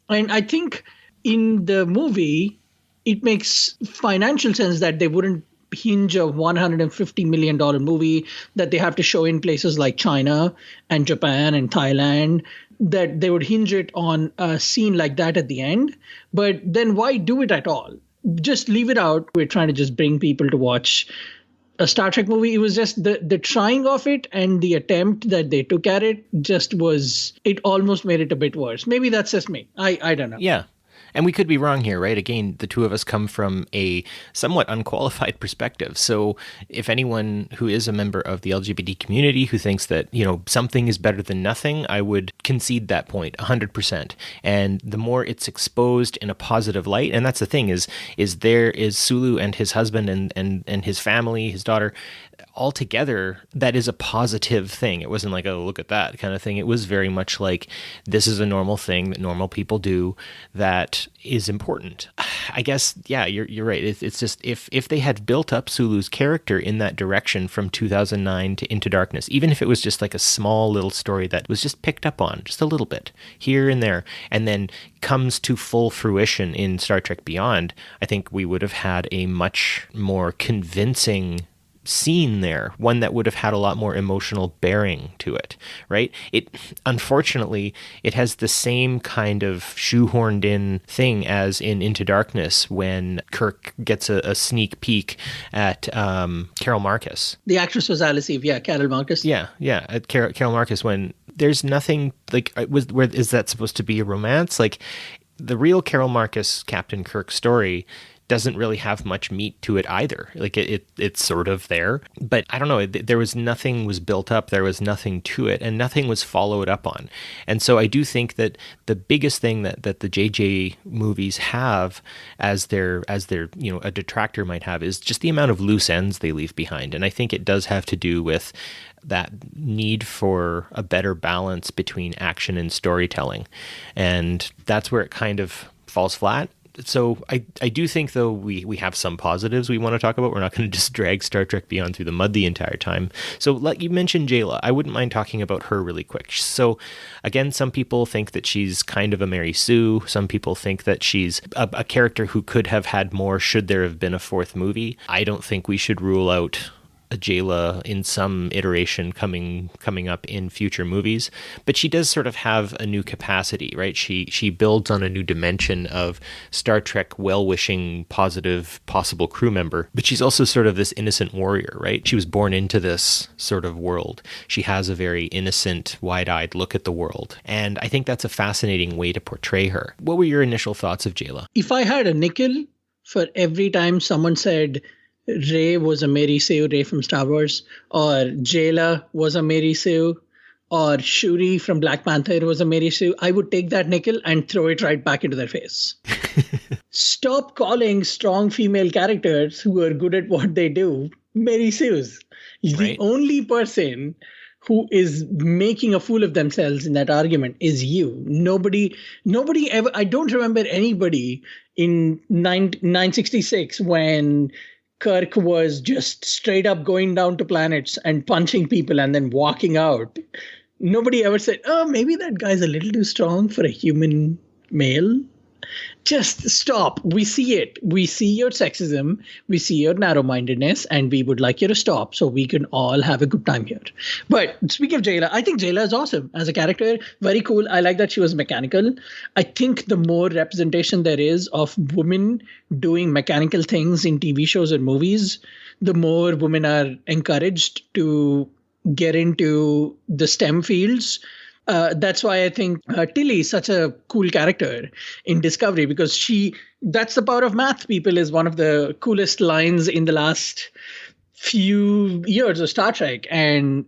And I think in the movie, it makes financial sense that they wouldn't hinge a $150 million movie that they have to show in places like China and Japan and Thailand, that they would hinge it on a scene like that at the end. But then why do it at all? Just leave it out. We're trying to just bring people to watch a Star Trek movie. It was just the trying of it and the attempt that they took at it it almost made it a bit worse. Maybe that's just me. I don't know. Yeah. And we could be wrong here, right? Again, the two of us come from a somewhat unqualified perspective. So if anyone who is a member of the LGBT community who thinks that, something is better than nothing, I would concede that point 100%. And the more it's exposed in a positive light, and that's the thing is there is Sulu and his husband and his family, his daughter, all together, that is a positive thing. It wasn't like, oh, look at that kind of thing. It was very much like, this is a normal thing that normal people do that is important. I guess, yeah, you're right. It's just, if they had built up Sulu's character in that direction from 2009 to Into Darkness, even if it was just like a small little story that was just picked up on just a little bit here and there, and then comes to full fruition in Star Trek Beyond, I think we would have had a much more convincing scene there, one that would have had a lot more emotional bearing to it, right? Unfortunately, it has the same kind of shoehorned in thing as in Into Darkness when Kirk gets a sneak peek at Carol Marcus. The actress was Alice Eve, Carol Marcus. Yeah, at Carol Marcus, when there's is that supposed to be a romance? Like, the real Carol Marcus Captain Kirk story doesn't really have much meat to it either. Like it's sort of there, but I don't know. There was nothing was built up. There was nothing to it, and nothing was followed up on. And so I do think that the biggest thing that the JJ movies have as their a detractor might have is just the amount of loose ends they leave behind. And I think it does have to do with that need for a better balance between action and storytelling, and that's where it kind of falls flat. So I do think, though, we have some positives we want to talk about. We're not going to just drag Star Trek Beyond through the mud the entire time. So you mentioned Jayla. I wouldn't mind talking about her really quick. So again, some people think that she's kind of a Mary Sue. Some people think that she's a character who could have had more should there have been a fourth movie. I don't think we should rule out a Jayla in some iteration coming up in future movies, but she does sort of have a new capacity, right? She builds on a new dimension of Star Trek well-wishing, positive, possible crew member, but she's also sort of this innocent warrior, right? She was born into this sort of world. She has a very innocent, wide-eyed look at the world, and I think that's a fascinating way to portray her. What were your initial thoughts of Jayla? If I had a nickel for every time someone said Rey was a Mary Sue, Rey from Star Wars, or Jayla was a Mary Sue, or Shuri from Black Panther was a Mary Sue, I would take that nickel and throw it right back into their face. Stop calling strong female characters who are good at what they do Mary Sues. Right. The only person who is making a fool of themselves in that argument is you. Nobody ever, I don't remember anybody in 966 when Kirk was just straight up going down to planets and punching people and then walking out. Nobody ever said, oh, maybe that guy's a little too strong for a human male. Just stop. We see it. We see your sexism. We see your narrow-mindedness, and we would like you to stop so we can all have a good time here. But speaking of Jayla, I think Jayla is awesome as a character. Very cool. I like that she was mechanical. I think the more representation there is of women doing mechanical things in TV shows and movies, the more women are encouraged to get into the STEM fields. That's why I think Tilly is such a cool character in Discovery, because that's the power of math, people, is one of the coolest lines in the last few years of Star Trek and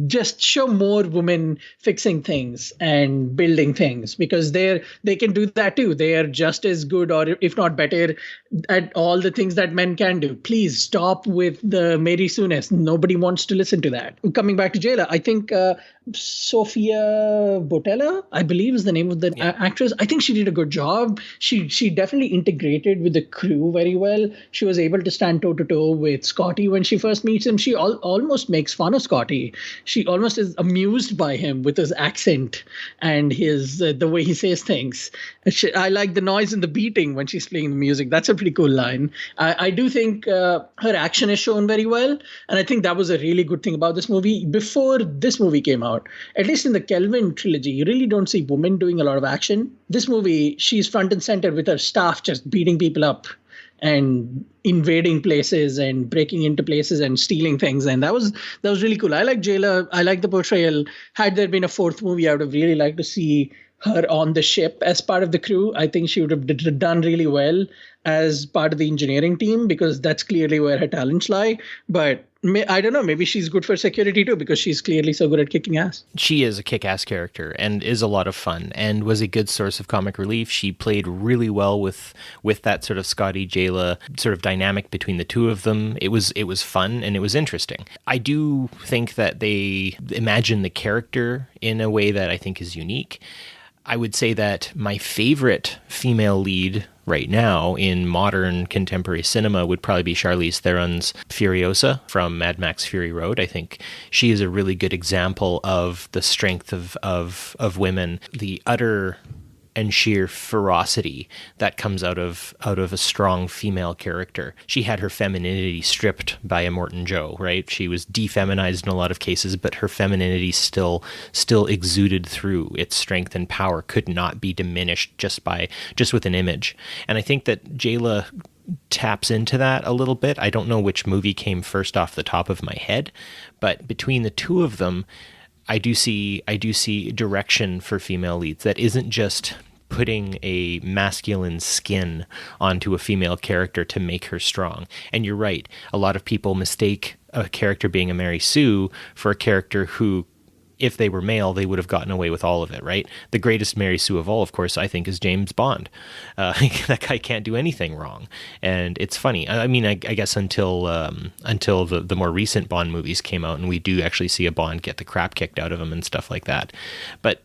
just show more women fixing things and building things, because they can do that too. They are just as good, or if not better, at all the things that men can do. Please stop with the Mary Sue-ness. Nobody wants to listen to that. Coming back to Jayla, I think Sophia Botella, I believe is the name of the actress. I think she did a good job. She definitely integrated with the crew very well. She was able to stand toe to toe with Scotty when she first meets him. She almost makes fun of Scotty. She almost is amused by him with his accent and his the way he says things. I like the noise and the beating when she's playing the music. That's a pretty cool line. I do think her action is shown very well, and I think that was a really good thing about this movie. Before this movie came out, at least in the Kelvin trilogy, you really don't see women doing a lot of action. This movie, she's front and center with her staff just beating people up and invading places and breaking into places and stealing things. And that was really cool. I like Jayla. I like the portrayal. Had there been a fourth movie, I would have really liked to see her on the ship as part of the crew. I think she would have done really well as part of the engineering team, because that's clearly where her talents lie. But I don't know, maybe she's good for security too, because she's clearly so good at kicking ass. She is a kick-ass character and is a lot of fun and was a good source of comic relief. She played really well with that sort of Scotty Jayla sort of dynamic between the two of them. It was fun and it was interesting. I do think that they imagine the character in a way that I think is unique. I would say that my favorite female lead right now in modern contemporary cinema would probably be Charlize Theron's Furiosa from Mad Max Fury Road. I think she is a really good example of the strength of women, the utter and sheer ferocity that comes out of a strong female character. She had her femininity stripped by Immortan Joe, right? She was defeminized in a lot of cases, but her femininity still exuded through. Its strength and power could not be diminished just with an image. And I think that Jayla taps into that a little bit. I don't know which movie came first off the top of my head, but between the two of them, I do see direction for female leads that isn't just putting a masculine skin onto a female character to make her strong. And you're right, a lot of people mistake a character being a Mary Sue for a character who, if they were male, they would have gotten away with all of it, right? The greatest Mary Sue of all, of course, I think is James Bond. That guy can't do anything wrong. And it's funny. I mean, I guess until the more recent Bond movies came out and we do actually see a Bond get the crap kicked out of him and stuff like that. But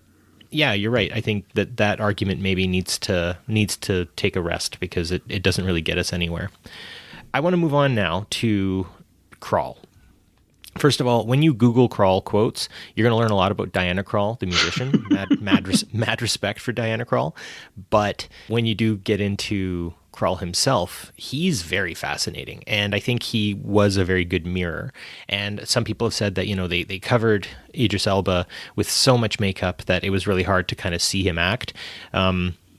yeah, you're right. I think that argument maybe needs to take a rest, because it doesn't really get us anywhere. I want to move on now to Krall. First of all, when you Google Krall quotes, you're going to learn a lot about Diana Krall, the musician. mad respect for Diana Krall. But when you do get into Krall himself, he's very fascinating. And I think he was a very good mirror. And some people have said that, they covered Idris Elba with so much makeup that it was really hard to kind of see him act.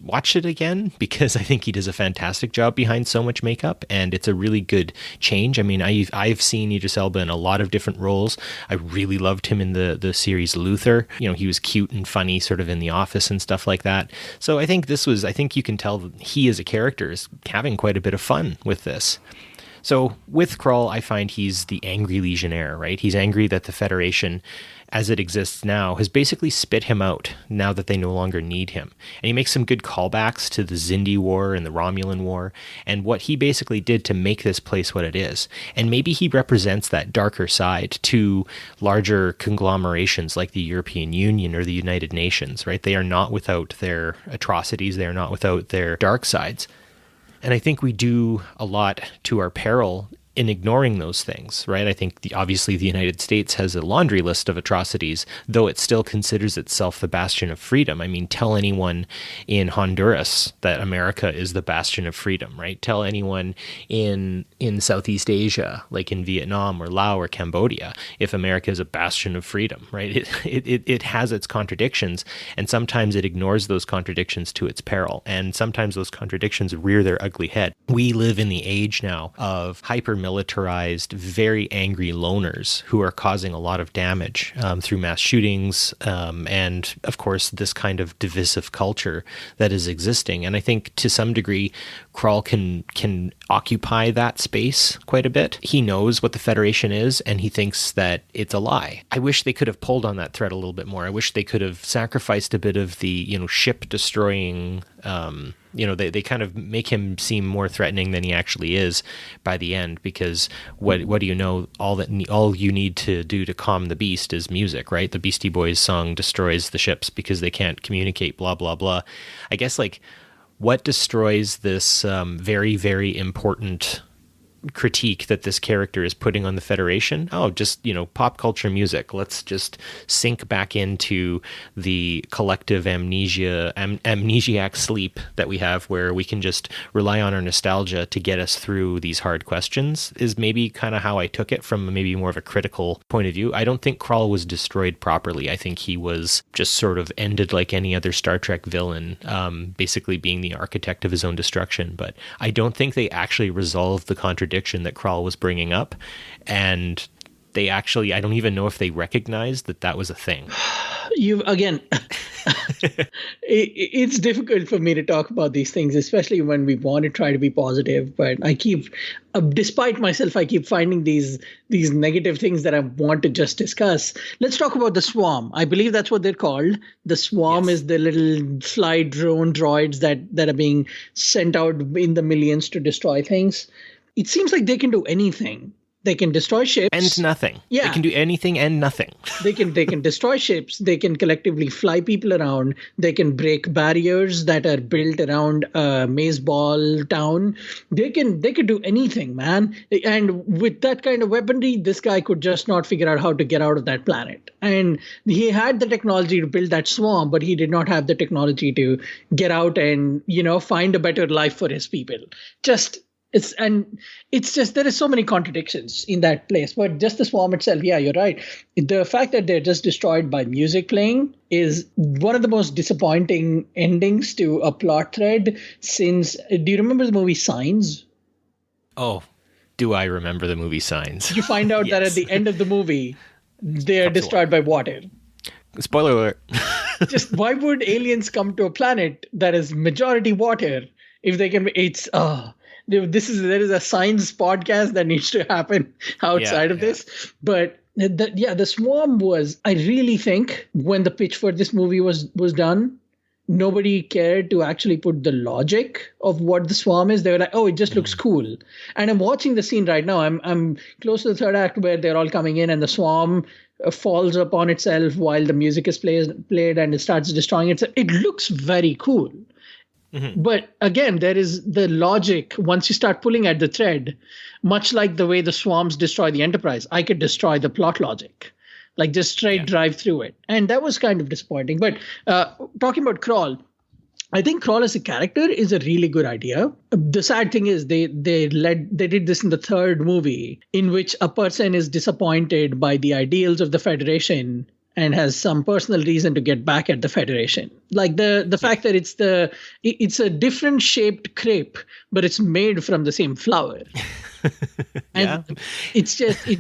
Watch it again, because I think he does a fantastic job behind so much makeup, and it's a really good change. I mean, I've seen Idris Elba in a lot of different roles. I really loved him in the series Luther. He was cute and funny sort of in The Office and stuff like that. So I think you can tell that he as a character is having quite a bit of fun with this. So with Krall, I find he's the angry Legionnaire, right? He's angry that the Federation, as it exists now, has basically spit him out now that they no longer need him. And he makes some good callbacks to the Xindi War and the Romulan War and what he basically did to make this place what it is. And maybe he represents that darker side to larger conglomerations like the European Union or the United Nations, right? They are not without their atrocities. They are not without their dark sides. And I think we do a lot to our peril in ignoring those things, right? I think obviously the United States has a laundry list of atrocities, though it still considers itself the bastion of freedom. I mean, tell anyone in Honduras that America is the bastion of freedom, right? Tell anyone in Southeast Asia, like in Vietnam or Laos or Cambodia, if America is a bastion of freedom, right? It has its contradictions, and sometimes it ignores those contradictions to its peril, and sometimes those contradictions rear their ugly head. We live in the age now of hyper over-militarized, very angry loners who are causing a lot of damage through mass shootings and, of course, this kind of divisive culture that is existing. And I think to some degree, Krall can occupy that space quite a bit. He knows what the Federation is, and he thinks that it's a lie. I wish they could have pulled on that thread a little bit more. I wish they could have sacrificed a bit of the, ship-destroying... they kind of make him seem more threatening than he actually is by the end, because what do you know? All you need to do to calm the beast is music, right? The Beastie Boys song destroys the ships because they can't communicate, blah, blah, blah. I guess, what destroys this very, very important critique that this character is putting on the Federation? Oh, just, pop culture music. Let's just sink back into the collective amnesiac sleep that we have, where we can just rely on our nostalgia to get us through these hard questions, is maybe kind of how I took it from maybe more of a critical point of view. I don't think Krall was destroyed properly. I think he was just sort of ended like any other Star Trek villain, basically being the architect of his own destruction. But I don't think they actually resolved the contradiction that Krall was bringing up, and they actually, I don't even know if they recognized that was a thing. It's difficult for me to talk about these things, especially when we want to try to be positive, but I keep, despite myself, I keep finding these negative things that I want to just discuss. Let's talk about the Swarm. I believe that's what they're called. The Swarm is the little fly drone droids that are being sent out in the millions to destroy things. It seems like they can do anything. They can destroy ships. And nothing. Yeah. They can do anything and nothing. They can destroy ships. They can collectively fly people around. They can break barriers that are built around a maze ball town. They could do anything, man. And with that kind of weaponry, this guy could just not figure out how to get out of that planet. And he had the technology to build that swarm, but he did not have the technology to get out and, find a better life for his people. It's just there is so many contradictions in that place. But just the Swarm itself, yeah, you're right. The fact that they're just destroyed by music playing is one of the most disappointing endings to a plot thread since. Do you remember the movie Signs? Oh, do I remember the movie Signs? You find out that at the end of the movie, they're destroyed by water. Spoiler alert. Just why would aliens come to a planet that is majority water if they can? There is a science podcast that needs to happen outside of this. But the Swarm was, I really think when the pitch for this movie was done, nobody cared to actually put the logic of what the Swarm is. They were like, oh, it just looks cool. And I'm watching the scene right now. I'm close to the third act where they're all coming in and the Swarm falls upon itself while the music is played and it starts destroying itself. It looks very cool. Mm-hmm. But again, there is the logic. Once you start pulling at the thread, much like the way the Swarms destroy the Enterprise, I could destroy the plot logic, just straight drive through it. And that was kind of disappointing. But talking about Krall, I think Krall as a character is a really good idea. The sad thing is they did this in the third movie, in which a person is disappointed by the ideals of the Federation and has some personal reason to get back at the Federation. Like the fact that it's a different shaped crepe, but it's made from the same flower. And it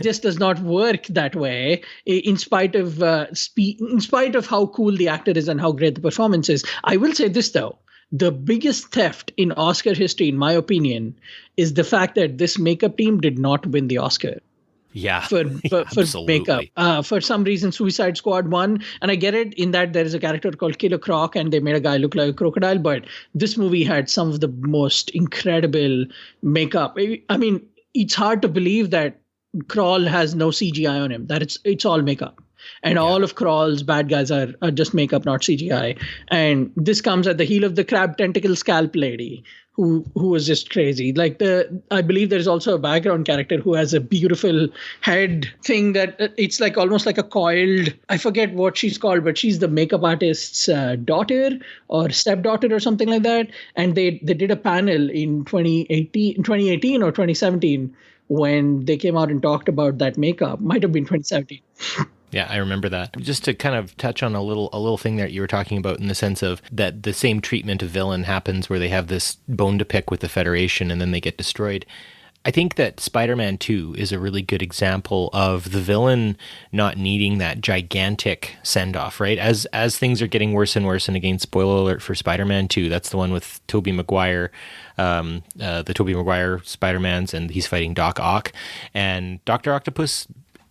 just does not work that way, in spite of how cool the actor is and how great the performance is. I will say this though. The biggest theft in Oscar history, in my opinion, is the fact that this makeup team did not win the Oscar. Yeah, for makeup. For some reason, Suicide Squad won. And I get it in that there is a character called Killer Croc and they made a guy look like a crocodile. But this movie had some of the most incredible makeup. I mean, it's hard to believe that Krall has no CGI on him, that it's all makeup. And all of Krall's bad guys are just makeup, not CGI. And this comes at the heel of the crab tentacle scalp lady, who was just crazy. I believe there's also a background character who has a beautiful head thing that it's almost like a coiled, I forget what she's called, but she's the makeup artist's daughter or stepdaughter or something like that. And they did a panel in 2018 or 2017 when they came out and talked about that makeup. Might have been 2017. Yeah, I remember that. Just to kind of touch on a little thing that you were talking about, in the sense of that the same treatment of villain happens where they have this bone to pick with the Federation and then they get destroyed. I think that Spider-Man 2 is a really good example of the villain not needing that gigantic send-off, right? As things are getting worse and worse, and again, spoiler alert for Spider-Man 2, that's the one with Tobey Maguire, the Tobey Maguire Spider-Mans, and he's fighting Doc Ock. And Dr. Octopus,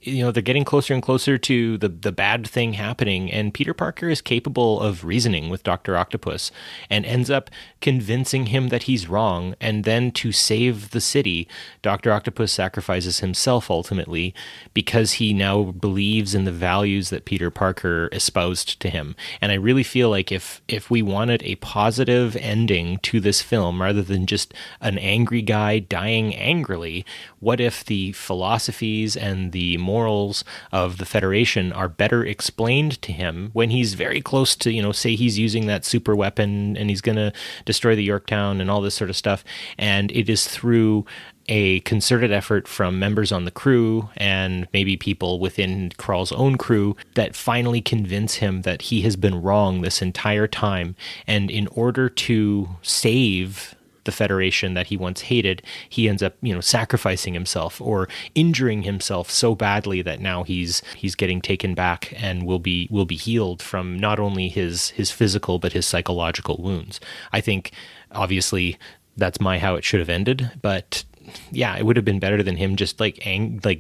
they're getting closer and closer to the bad thing happening, and Peter Parker is capable of reasoning with Dr. Octopus and ends up convincing him that he's wrong, and then to save the city, Dr. Octopus sacrifices himself ultimately because he now believes in the values that Peter Parker espoused to him. And I really feel like if we wanted a positive ending to this film rather than just an angry guy dying angrily, what if the philosophies and the morals of the Federation are better explained to him when he's very close to, say he's using that super weapon and he's going to destroy the Yorktown and all this sort of stuff. And it is through a concerted effort from members on the crew and maybe people within Krall's own crew that finally convince him that he has been wrong this entire time. And in order to save the Federation that he once hated, he ends up, sacrificing himself or injuring himself so badly that now he's getting taken back and will be healed from not only his physical but his psychological wounds. I think obviously that's how it should have ended, but yeah, it would have been better than him just like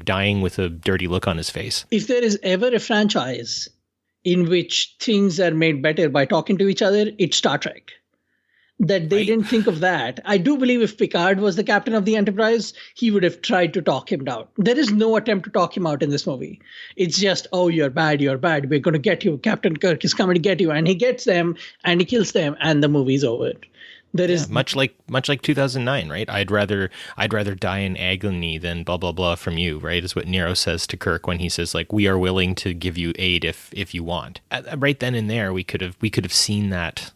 dying with a dirty look on his face. If there is ever a franchise in which things are made better by talking to each other, it's Star Trek. That they didn't think of that. I do believe if Picard was the captain of the Enterprise, he would have tried to talk him down. There is no attempt to talk him out in this movie. It's just, oh, you're bad, we're going to get you. Captain Kirk is coming to get you. And he gets them and he kills them and the movie's over. There is much like 2009, right? I'd rather die in agony than blah blah blah from you, right? Is what Nero says to Kirk when he says like, we are willing to give you aid if you want. Right then and there, we could have seen that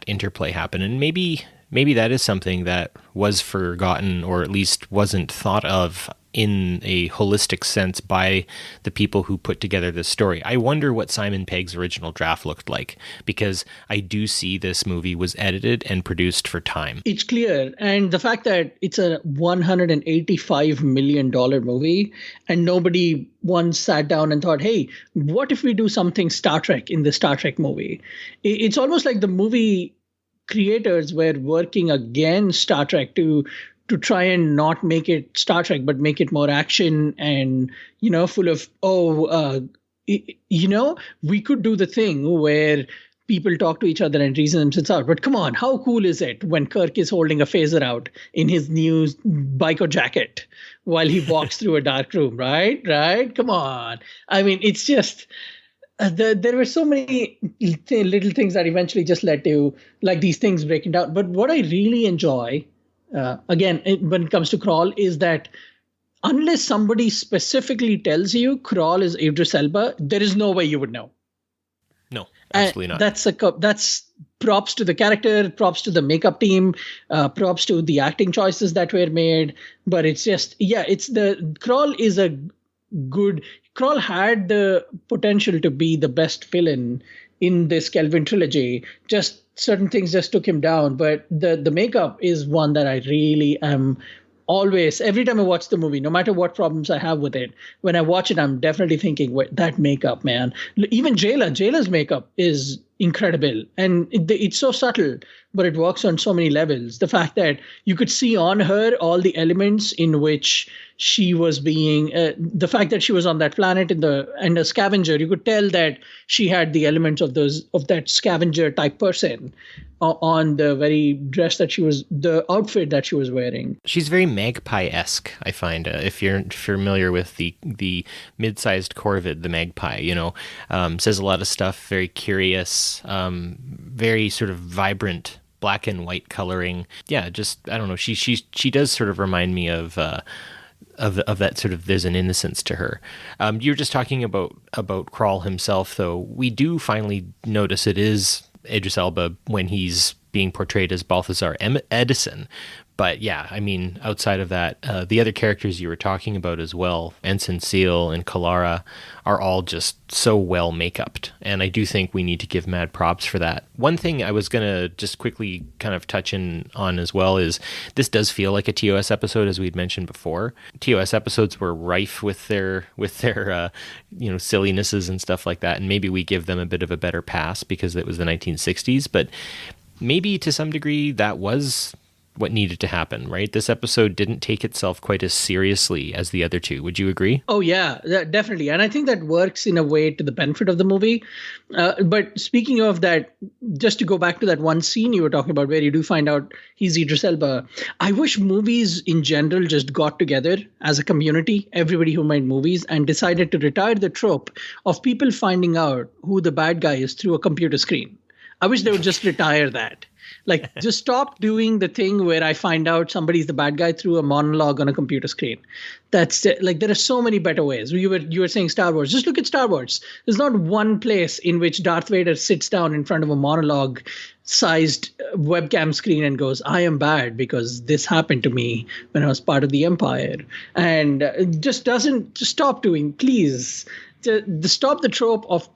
interplay happen, and maybe that is something that was forgotten or at least wasn't thought of in a holistic sense by the people who put together this story. I wonder what Simon Pegg's original draft looked like, because I do see this movie was edited and produced for time. It's clear, and the fact that it's a $185 million movie and nobody once sat down and thought, hey, what if we do something Star Trek in the Star Trek movie? It's almost like the movie creators were working against Star Trek to try and not make it Star Trek, but make it more action and, full of, we could do the thing where people talk to each other and reason themselves out. But come on, how cool is it when Kirk is holding a phaser out in his new biker jacket while he walks through a dark room, right? Right? Come on. I mean, it's just... there were so many little things that eventually just led to like these things breaking down. But what I really enjoy, when it comes to Krall, is that unless somebody specifically tells you Krall is Idris Elba, there is no way you would know. No, absolutely not. That's props to the character, props to the makeup team, props to the acting choices that were made. But it's just, Krall is a good... Krall had the potential to be the best villain in this Kelvin trilogy. Just certain things just took him down. But the makeup is one that I really am always, every time I watch the movie, no matter what problems I have with it, when I watch it, I'm definitely thinking, wait, that makeup, man. Even Jayla's makeup is incredible. And it's so subtle, but it works on so many levels. The fact that you could see on her all the elements in which she was being, the fact that she was on that planet and a scavenger, you could tell that she had the elements of that scavenger type person on the very the outfit that she was wearing. She's very Magpie-esque, I find. If you're familiar with the mid-sized corvid, the Magpie, says a lot of stuff, very curious, very sort of vibrant black and white coloring. Yeah, just, I don't know. She does sort of remind me of that sort of, there's an innocence to her. You were just talking about Krall himself, though. We do finally notice it is Idris Elba when he's being portrayed as Balthazar Edison. But yeah, I mean, outside of that, the other characters you were talking about as well, Ensign Seal and Kalara, are all just so well make-upped. And I do think we need to give mad props for that. One thing I was going to just quickly kind of touch on as well is this does feel like a TOS episode, as we'd mentioned before. TOS episodes were rife with their sillinesses and stuff like that. And maybe we give them a bit of a better pass because it was the 1960s. But maybe to some degree that was what needed to happen, right? This episode didn't take itself quite as seriously as the other two. Would you agree? Oh, yeah, definitely. And I think that works in a way to the benefit of the movie. But speaking of that, just to go back to that one scene you were talking about where you do find out he's Idris Elba, I wish movies in general just got together as a community, everybody who made movies, and decided to retire the trope of people finding out who the bad guy is through a computer screen. I wish they would just retire that. Like, just stop doing the thing where I find out somebody's the bad guy through a monologue on a computer screen. That's like, there are so many better ways. You were saying Star Wars. Just look at Star Wars. There's not one place in which Darth Vader sits down in front of a monologue-sized webcam screen and goes, I am bad because this happened to me when I was part of the Empire. And just stop doing, please. Stop the trope of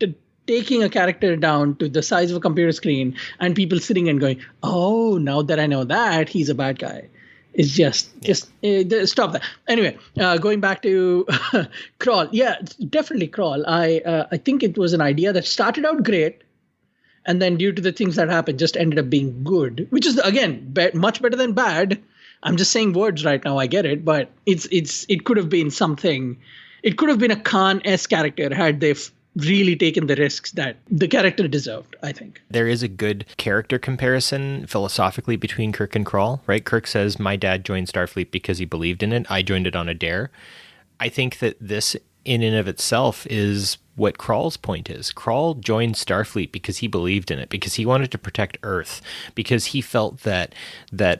taking a character down to the size of a computer screen and people sitting and going, oh, now that I know that, he's a bad guy. It's just stop that. Anyway, going back to Krall. Yeah, definitely Krall. I think it was an idea that started out great, and then due to the things that happened, just ended up being good, which is, again, much better than bad. I'm just saying words right now. I get it, but it could have been something. It could have been a Khan-esque character had they really taken the risks that the character deserved, I think. There is a good character comparison philosophically between Kirk and Krall, right? Kirk says, my dad joined Starfleet because he believed in it. I joined it on a dare. I think that this in and of itself is what Krall's point is. Krall joined Starfleet because he believed in it, because he wanted to protect Earth, because he felt that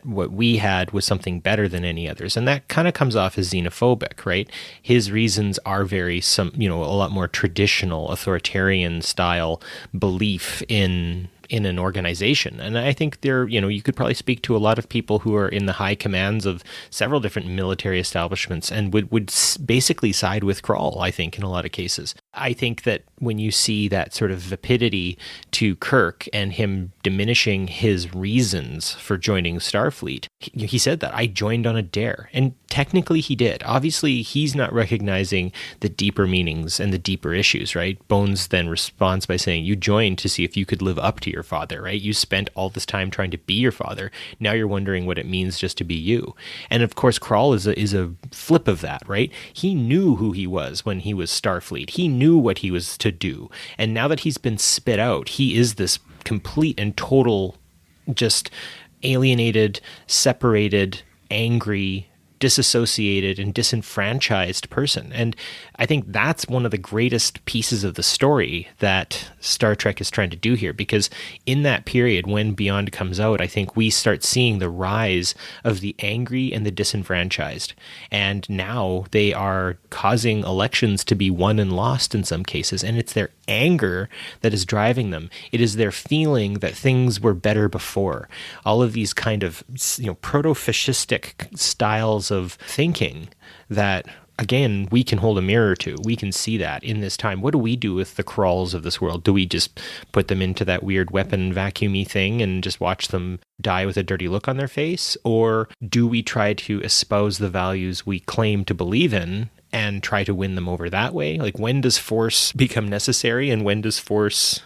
what we had was something better than any others. And that kind of comes off as xenophobic, right? His reasons are very a lot more traditional authoritarian style belief in an organization. And I think you could probably speak to a lot of people who are in the high commands of several different military establishments and would basically side with Krall, I think, in a lot of cases. I think that when you see that sort of vapidity to Kirk and him diminishing his reasons for joining Starfleet, he said that, I joined on a dare. And technically he did. Obviously, he's not recognizing the deeper meanings and the deeper issues, right? Bones then responds by saying, you joined to see if you could live up to your father, right? You spent all this time trying to be your father. Now you're wondering what it means just to be you. And of course, Krall is a flip of that, right? He knew who he was when he was Starfleet. He knew what he was to do. And now that he's been spit out, he is this complete and total, just alienated, separated, angry, disassociated and disenfranchised person. And I think that's one of the greatest pieces of the story that Star Trek is trying to do here, because in that period when Beyond comes out, I think we start seeing the rise of the angry and the disenfranchised. And now they are causing elections to be won and lost in some cases. And it's their anger that is driving them. It is their feeling that things were better before. All of these kind of, proto-fascistic styles of thinking that, again, we can hold a mirror to. We can see that in this time. What do we do with the Kralls of this world? Do we just put them into that weird weapon vacuumy thing and just watch them die with a dirty look on their face? Or do we try to espouse the values we claim to believe in and try to win them over that way? Like, when does force become necessary, and when does force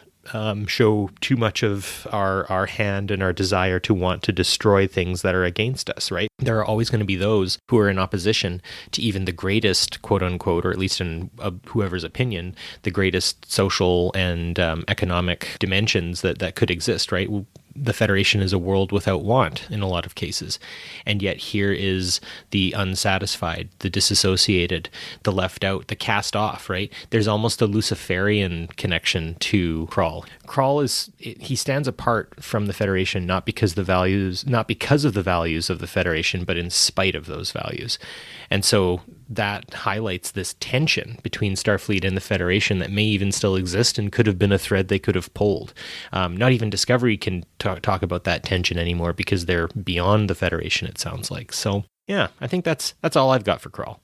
show too much of our hand and our desire to want to destroy things that are against us, right? There are always going to be those who are in opposition to even the greatest, quote unquote, or at least in whoever's opinion, the greatest social and economic dimensions that could exist, right? The Federation is a world without want in a lot of cases. And yet here is the unsatisfied, the disassociated, the left out, the cast off, right? There's almost a Luciferian connection to Krall. Krall he stands apart from the Federation not because of the values of the Federation, but in spite of those values. And so that highlights this tension between Starfleet and the Federation that may even still exist and could have been a thread they could have pulled. Not even Discovery can talk about that tension anymore because they're beyond the Federation, it sounds like. So, yeah, I think that's all I've got for Krall.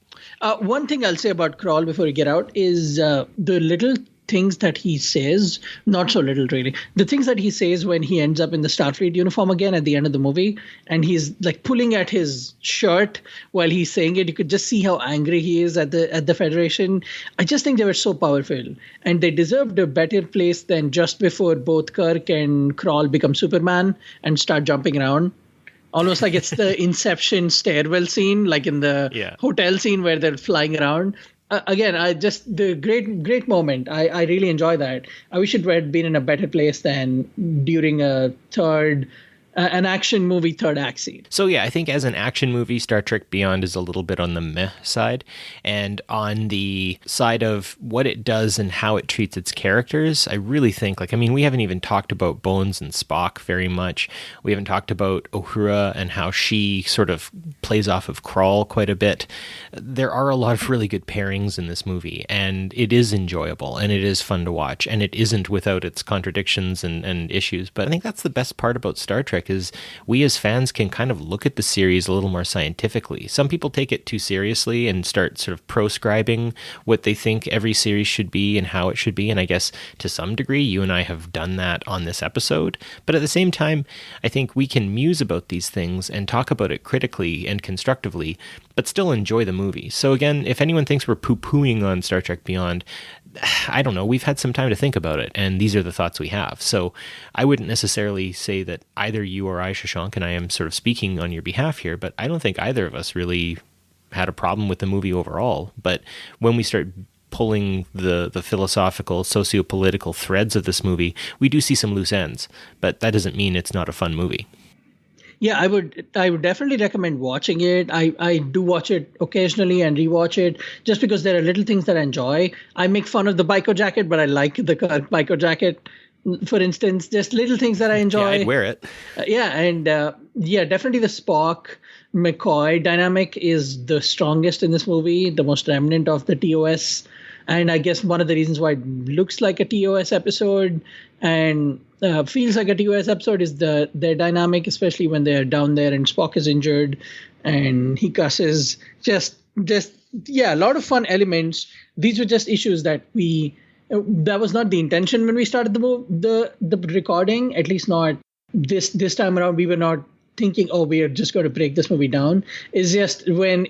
One thing I'll say about Krall before we get out is the little things that he says, not so little really, the things that he says when he ends up in the Starfleet uniform again at the end of the movie, and he's like pulling at his shirt while he's saying it. You could just see how angry he is at the Federation. I just think they were so powerful, and they deserved a better place than just before both Kirk and Krall become Superman and start jumping around. Almost like it's the Inception stairwell scene, like in the hotel scene where they're flying around. Again, the great moment. I really enjoy that. I wish it had been in a better place than during an action movie third act scene. So yeah, I think as an action movie, Star Trek Beyond is a little bit on the meh side. And on the side of what it does and how it treats its characters, I really think, we haven't even talked about Bones and Spock very much. We haven't talked about Uhura and how she sort of plays off of Krall quite a bit. There are a lot of really good pairings in this movie, and it is enjoyable, and it is fun to watch, and it isn't without its contradictions and issues. But I think that's the best part about Star Trek, is we as fans can kind of look at the series a little more scientifically. Some people take it too seriously and start sort of proscribing what they think every series should be and how it should be. And I guess to some degree, you and I have done that on this episode. But at the same time, I think we can muse about these things and talk about it critically and constructively, but still enjoy the movie. So again, if anyone thinks we're poo-pooing on Star Trek Beyond, I don't know, we've had some time to think about it, and these are the thoughts we have. So I wouldn't necessarily say that either you or I, Shashank, and I am sort of speaking on your behalf here, but I don't think either of us really had a problem with the movie overall. But when we start pulling the philosophical, socio-political threads of this movie, we do see some loose ends, but that doesn't mean it's not a fun movie. Yeah, I would definitely recommend watching it. I do watch it occasionally and rewatch it just because there are little things that I enjoy. I make fun of the biker jacket, but I like the biker jacket, for instance. Just little things that I enjoy. Yeah, I'd wear it. Definitely the Spock McCoy dynamic is the strongest in this movie, the most remnant of the TOS. And I guess one of the reasons why it looks like a TOS episode and feels like a TOS episode is their dynamic, especially when they're down there and Spock is injured and he cusses. A lot of fun elements. These were just issues that that was not the intention when we started the recording, at least not this time around. We were not thinking, we are just going to break this movie down. It's just when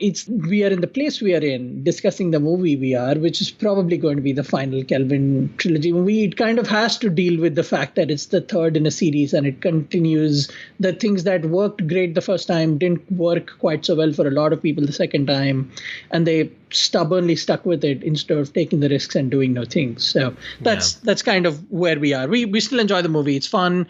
we are in the place we are in, discussing the movie we are, which is probably going to be the final Kelvin trilogy movie. It kind of has to deal with the fact that it's the third in a series, and it continues the things that worked great the first time didn't work quite so well for a lot of people the second time, and they stubbornly stuck with it instead of taking the risks and doing no things. So that's kind of where we are. We still enjoy the movie. It's fun.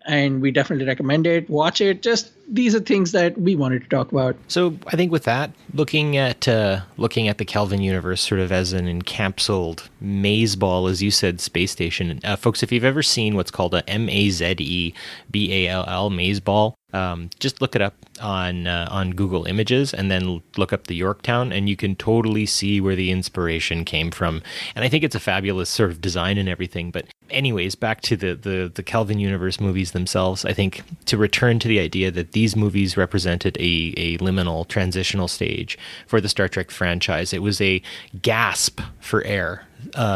And we definitely recommend it. Watch it. Just these are things that we wanted to talk about. So I think with that, looking at the Kelvin universe sort of as an encapsulated maze ball, as you said, space station. Folks, if you've ever seen what's called a MAZEBALL maze ball, just look it up on Google Images and then look up the Yorktown, and you can totally see where the inspiration came from. And I think it's a fabulous sort of design and everything. But anyways, back to the Kelvin universe movies themselves, I think to return to the idea that these movies represented a liminal transitional stage for the Star Trek franchise. It was a gasp for air.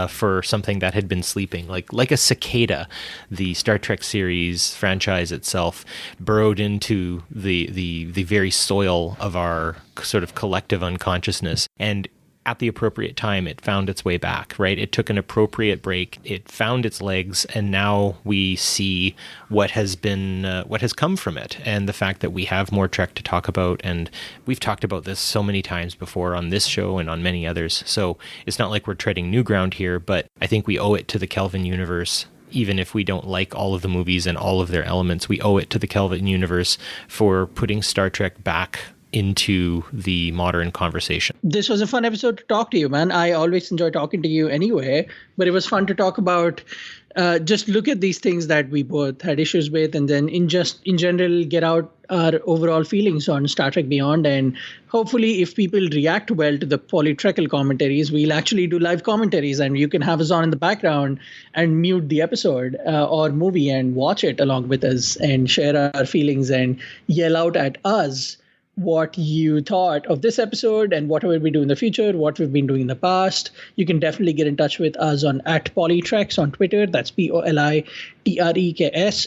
For something that had been sleeping, like a cicada. The Star Trek series franchise itself burrowed into the very soil of our sort of collective unconsciousness, and at the appropriate time, it found its way back, right? It took an appropriate break. It found its legs, and now we see what has come from it, and the fact that we have more Trek to talk about. And we've talked about this so many times before on this show and on many others. So it's not like we're treading new ground here, but I think we owe it to the Kelvin universe. Even if we don't like all of the movies and all of their elements, we owe it to the Kelvin universe for putting Star Trek back into the modern conversation. This was a fun episode to talk to you, man. I always enjoy talking to you anyway, but it was fun to talk about just look at these things that we both had issues with, and then in general get out our overall feelings on Star Trek Beyond. And hopefully if people react well to the PoliTreks commentaries, we'll actually do live commentaries, and you can have us on in the background and mute the episode or movie and watch it along with us and share our feelings and yell out at us what you thought of this episode and what will we do in the future, what we've been doing in the past. You can definitely get in touch with us on @PoliTreks on Twitter. That's PoliTreks.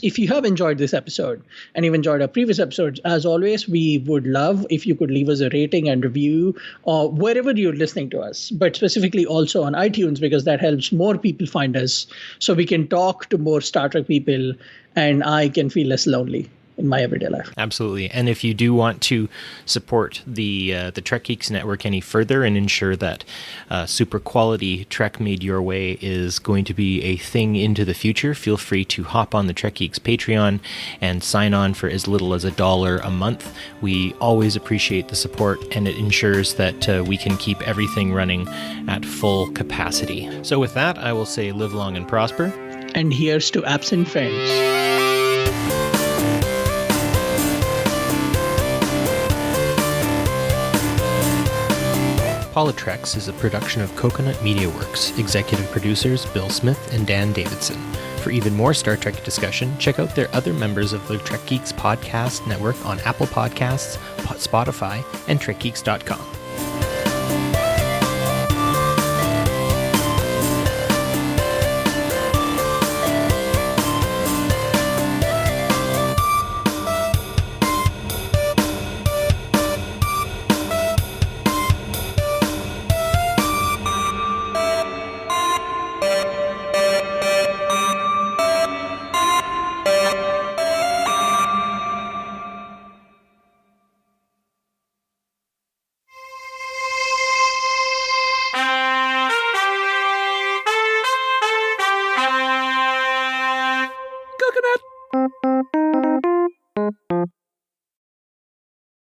If you have enjoyed this episode and you've enjoyed our previous episodes, as always, we would love if you could leave us a rating and review or wherever you're listening to us, but specifically also on iTunes, because that helps more people find us so we can talk to more Star Trek people and I can feel less lonely in my everyday life. Absolutely. And if you do want to support the Trek Geeks Network any further and ensure that super quality Trek made your way is going to be a thing into the future, feel free to hop on the Trek Geeks Patreon and sign on for as little as $1 a month. We always appreciate the support, and it ensures that we can keep everything running at full capacity. So with that, I will say live long and prosper. And here's to absent friends. PoliTreks is a production of Coconut Media Works, executive producers Bill Smith and Dan Davidson. For even more Star Trek discussion, check out their other members of the Trek Geeks podcast network on Apple Podcasts, Spotify, and TrekGeeks.com.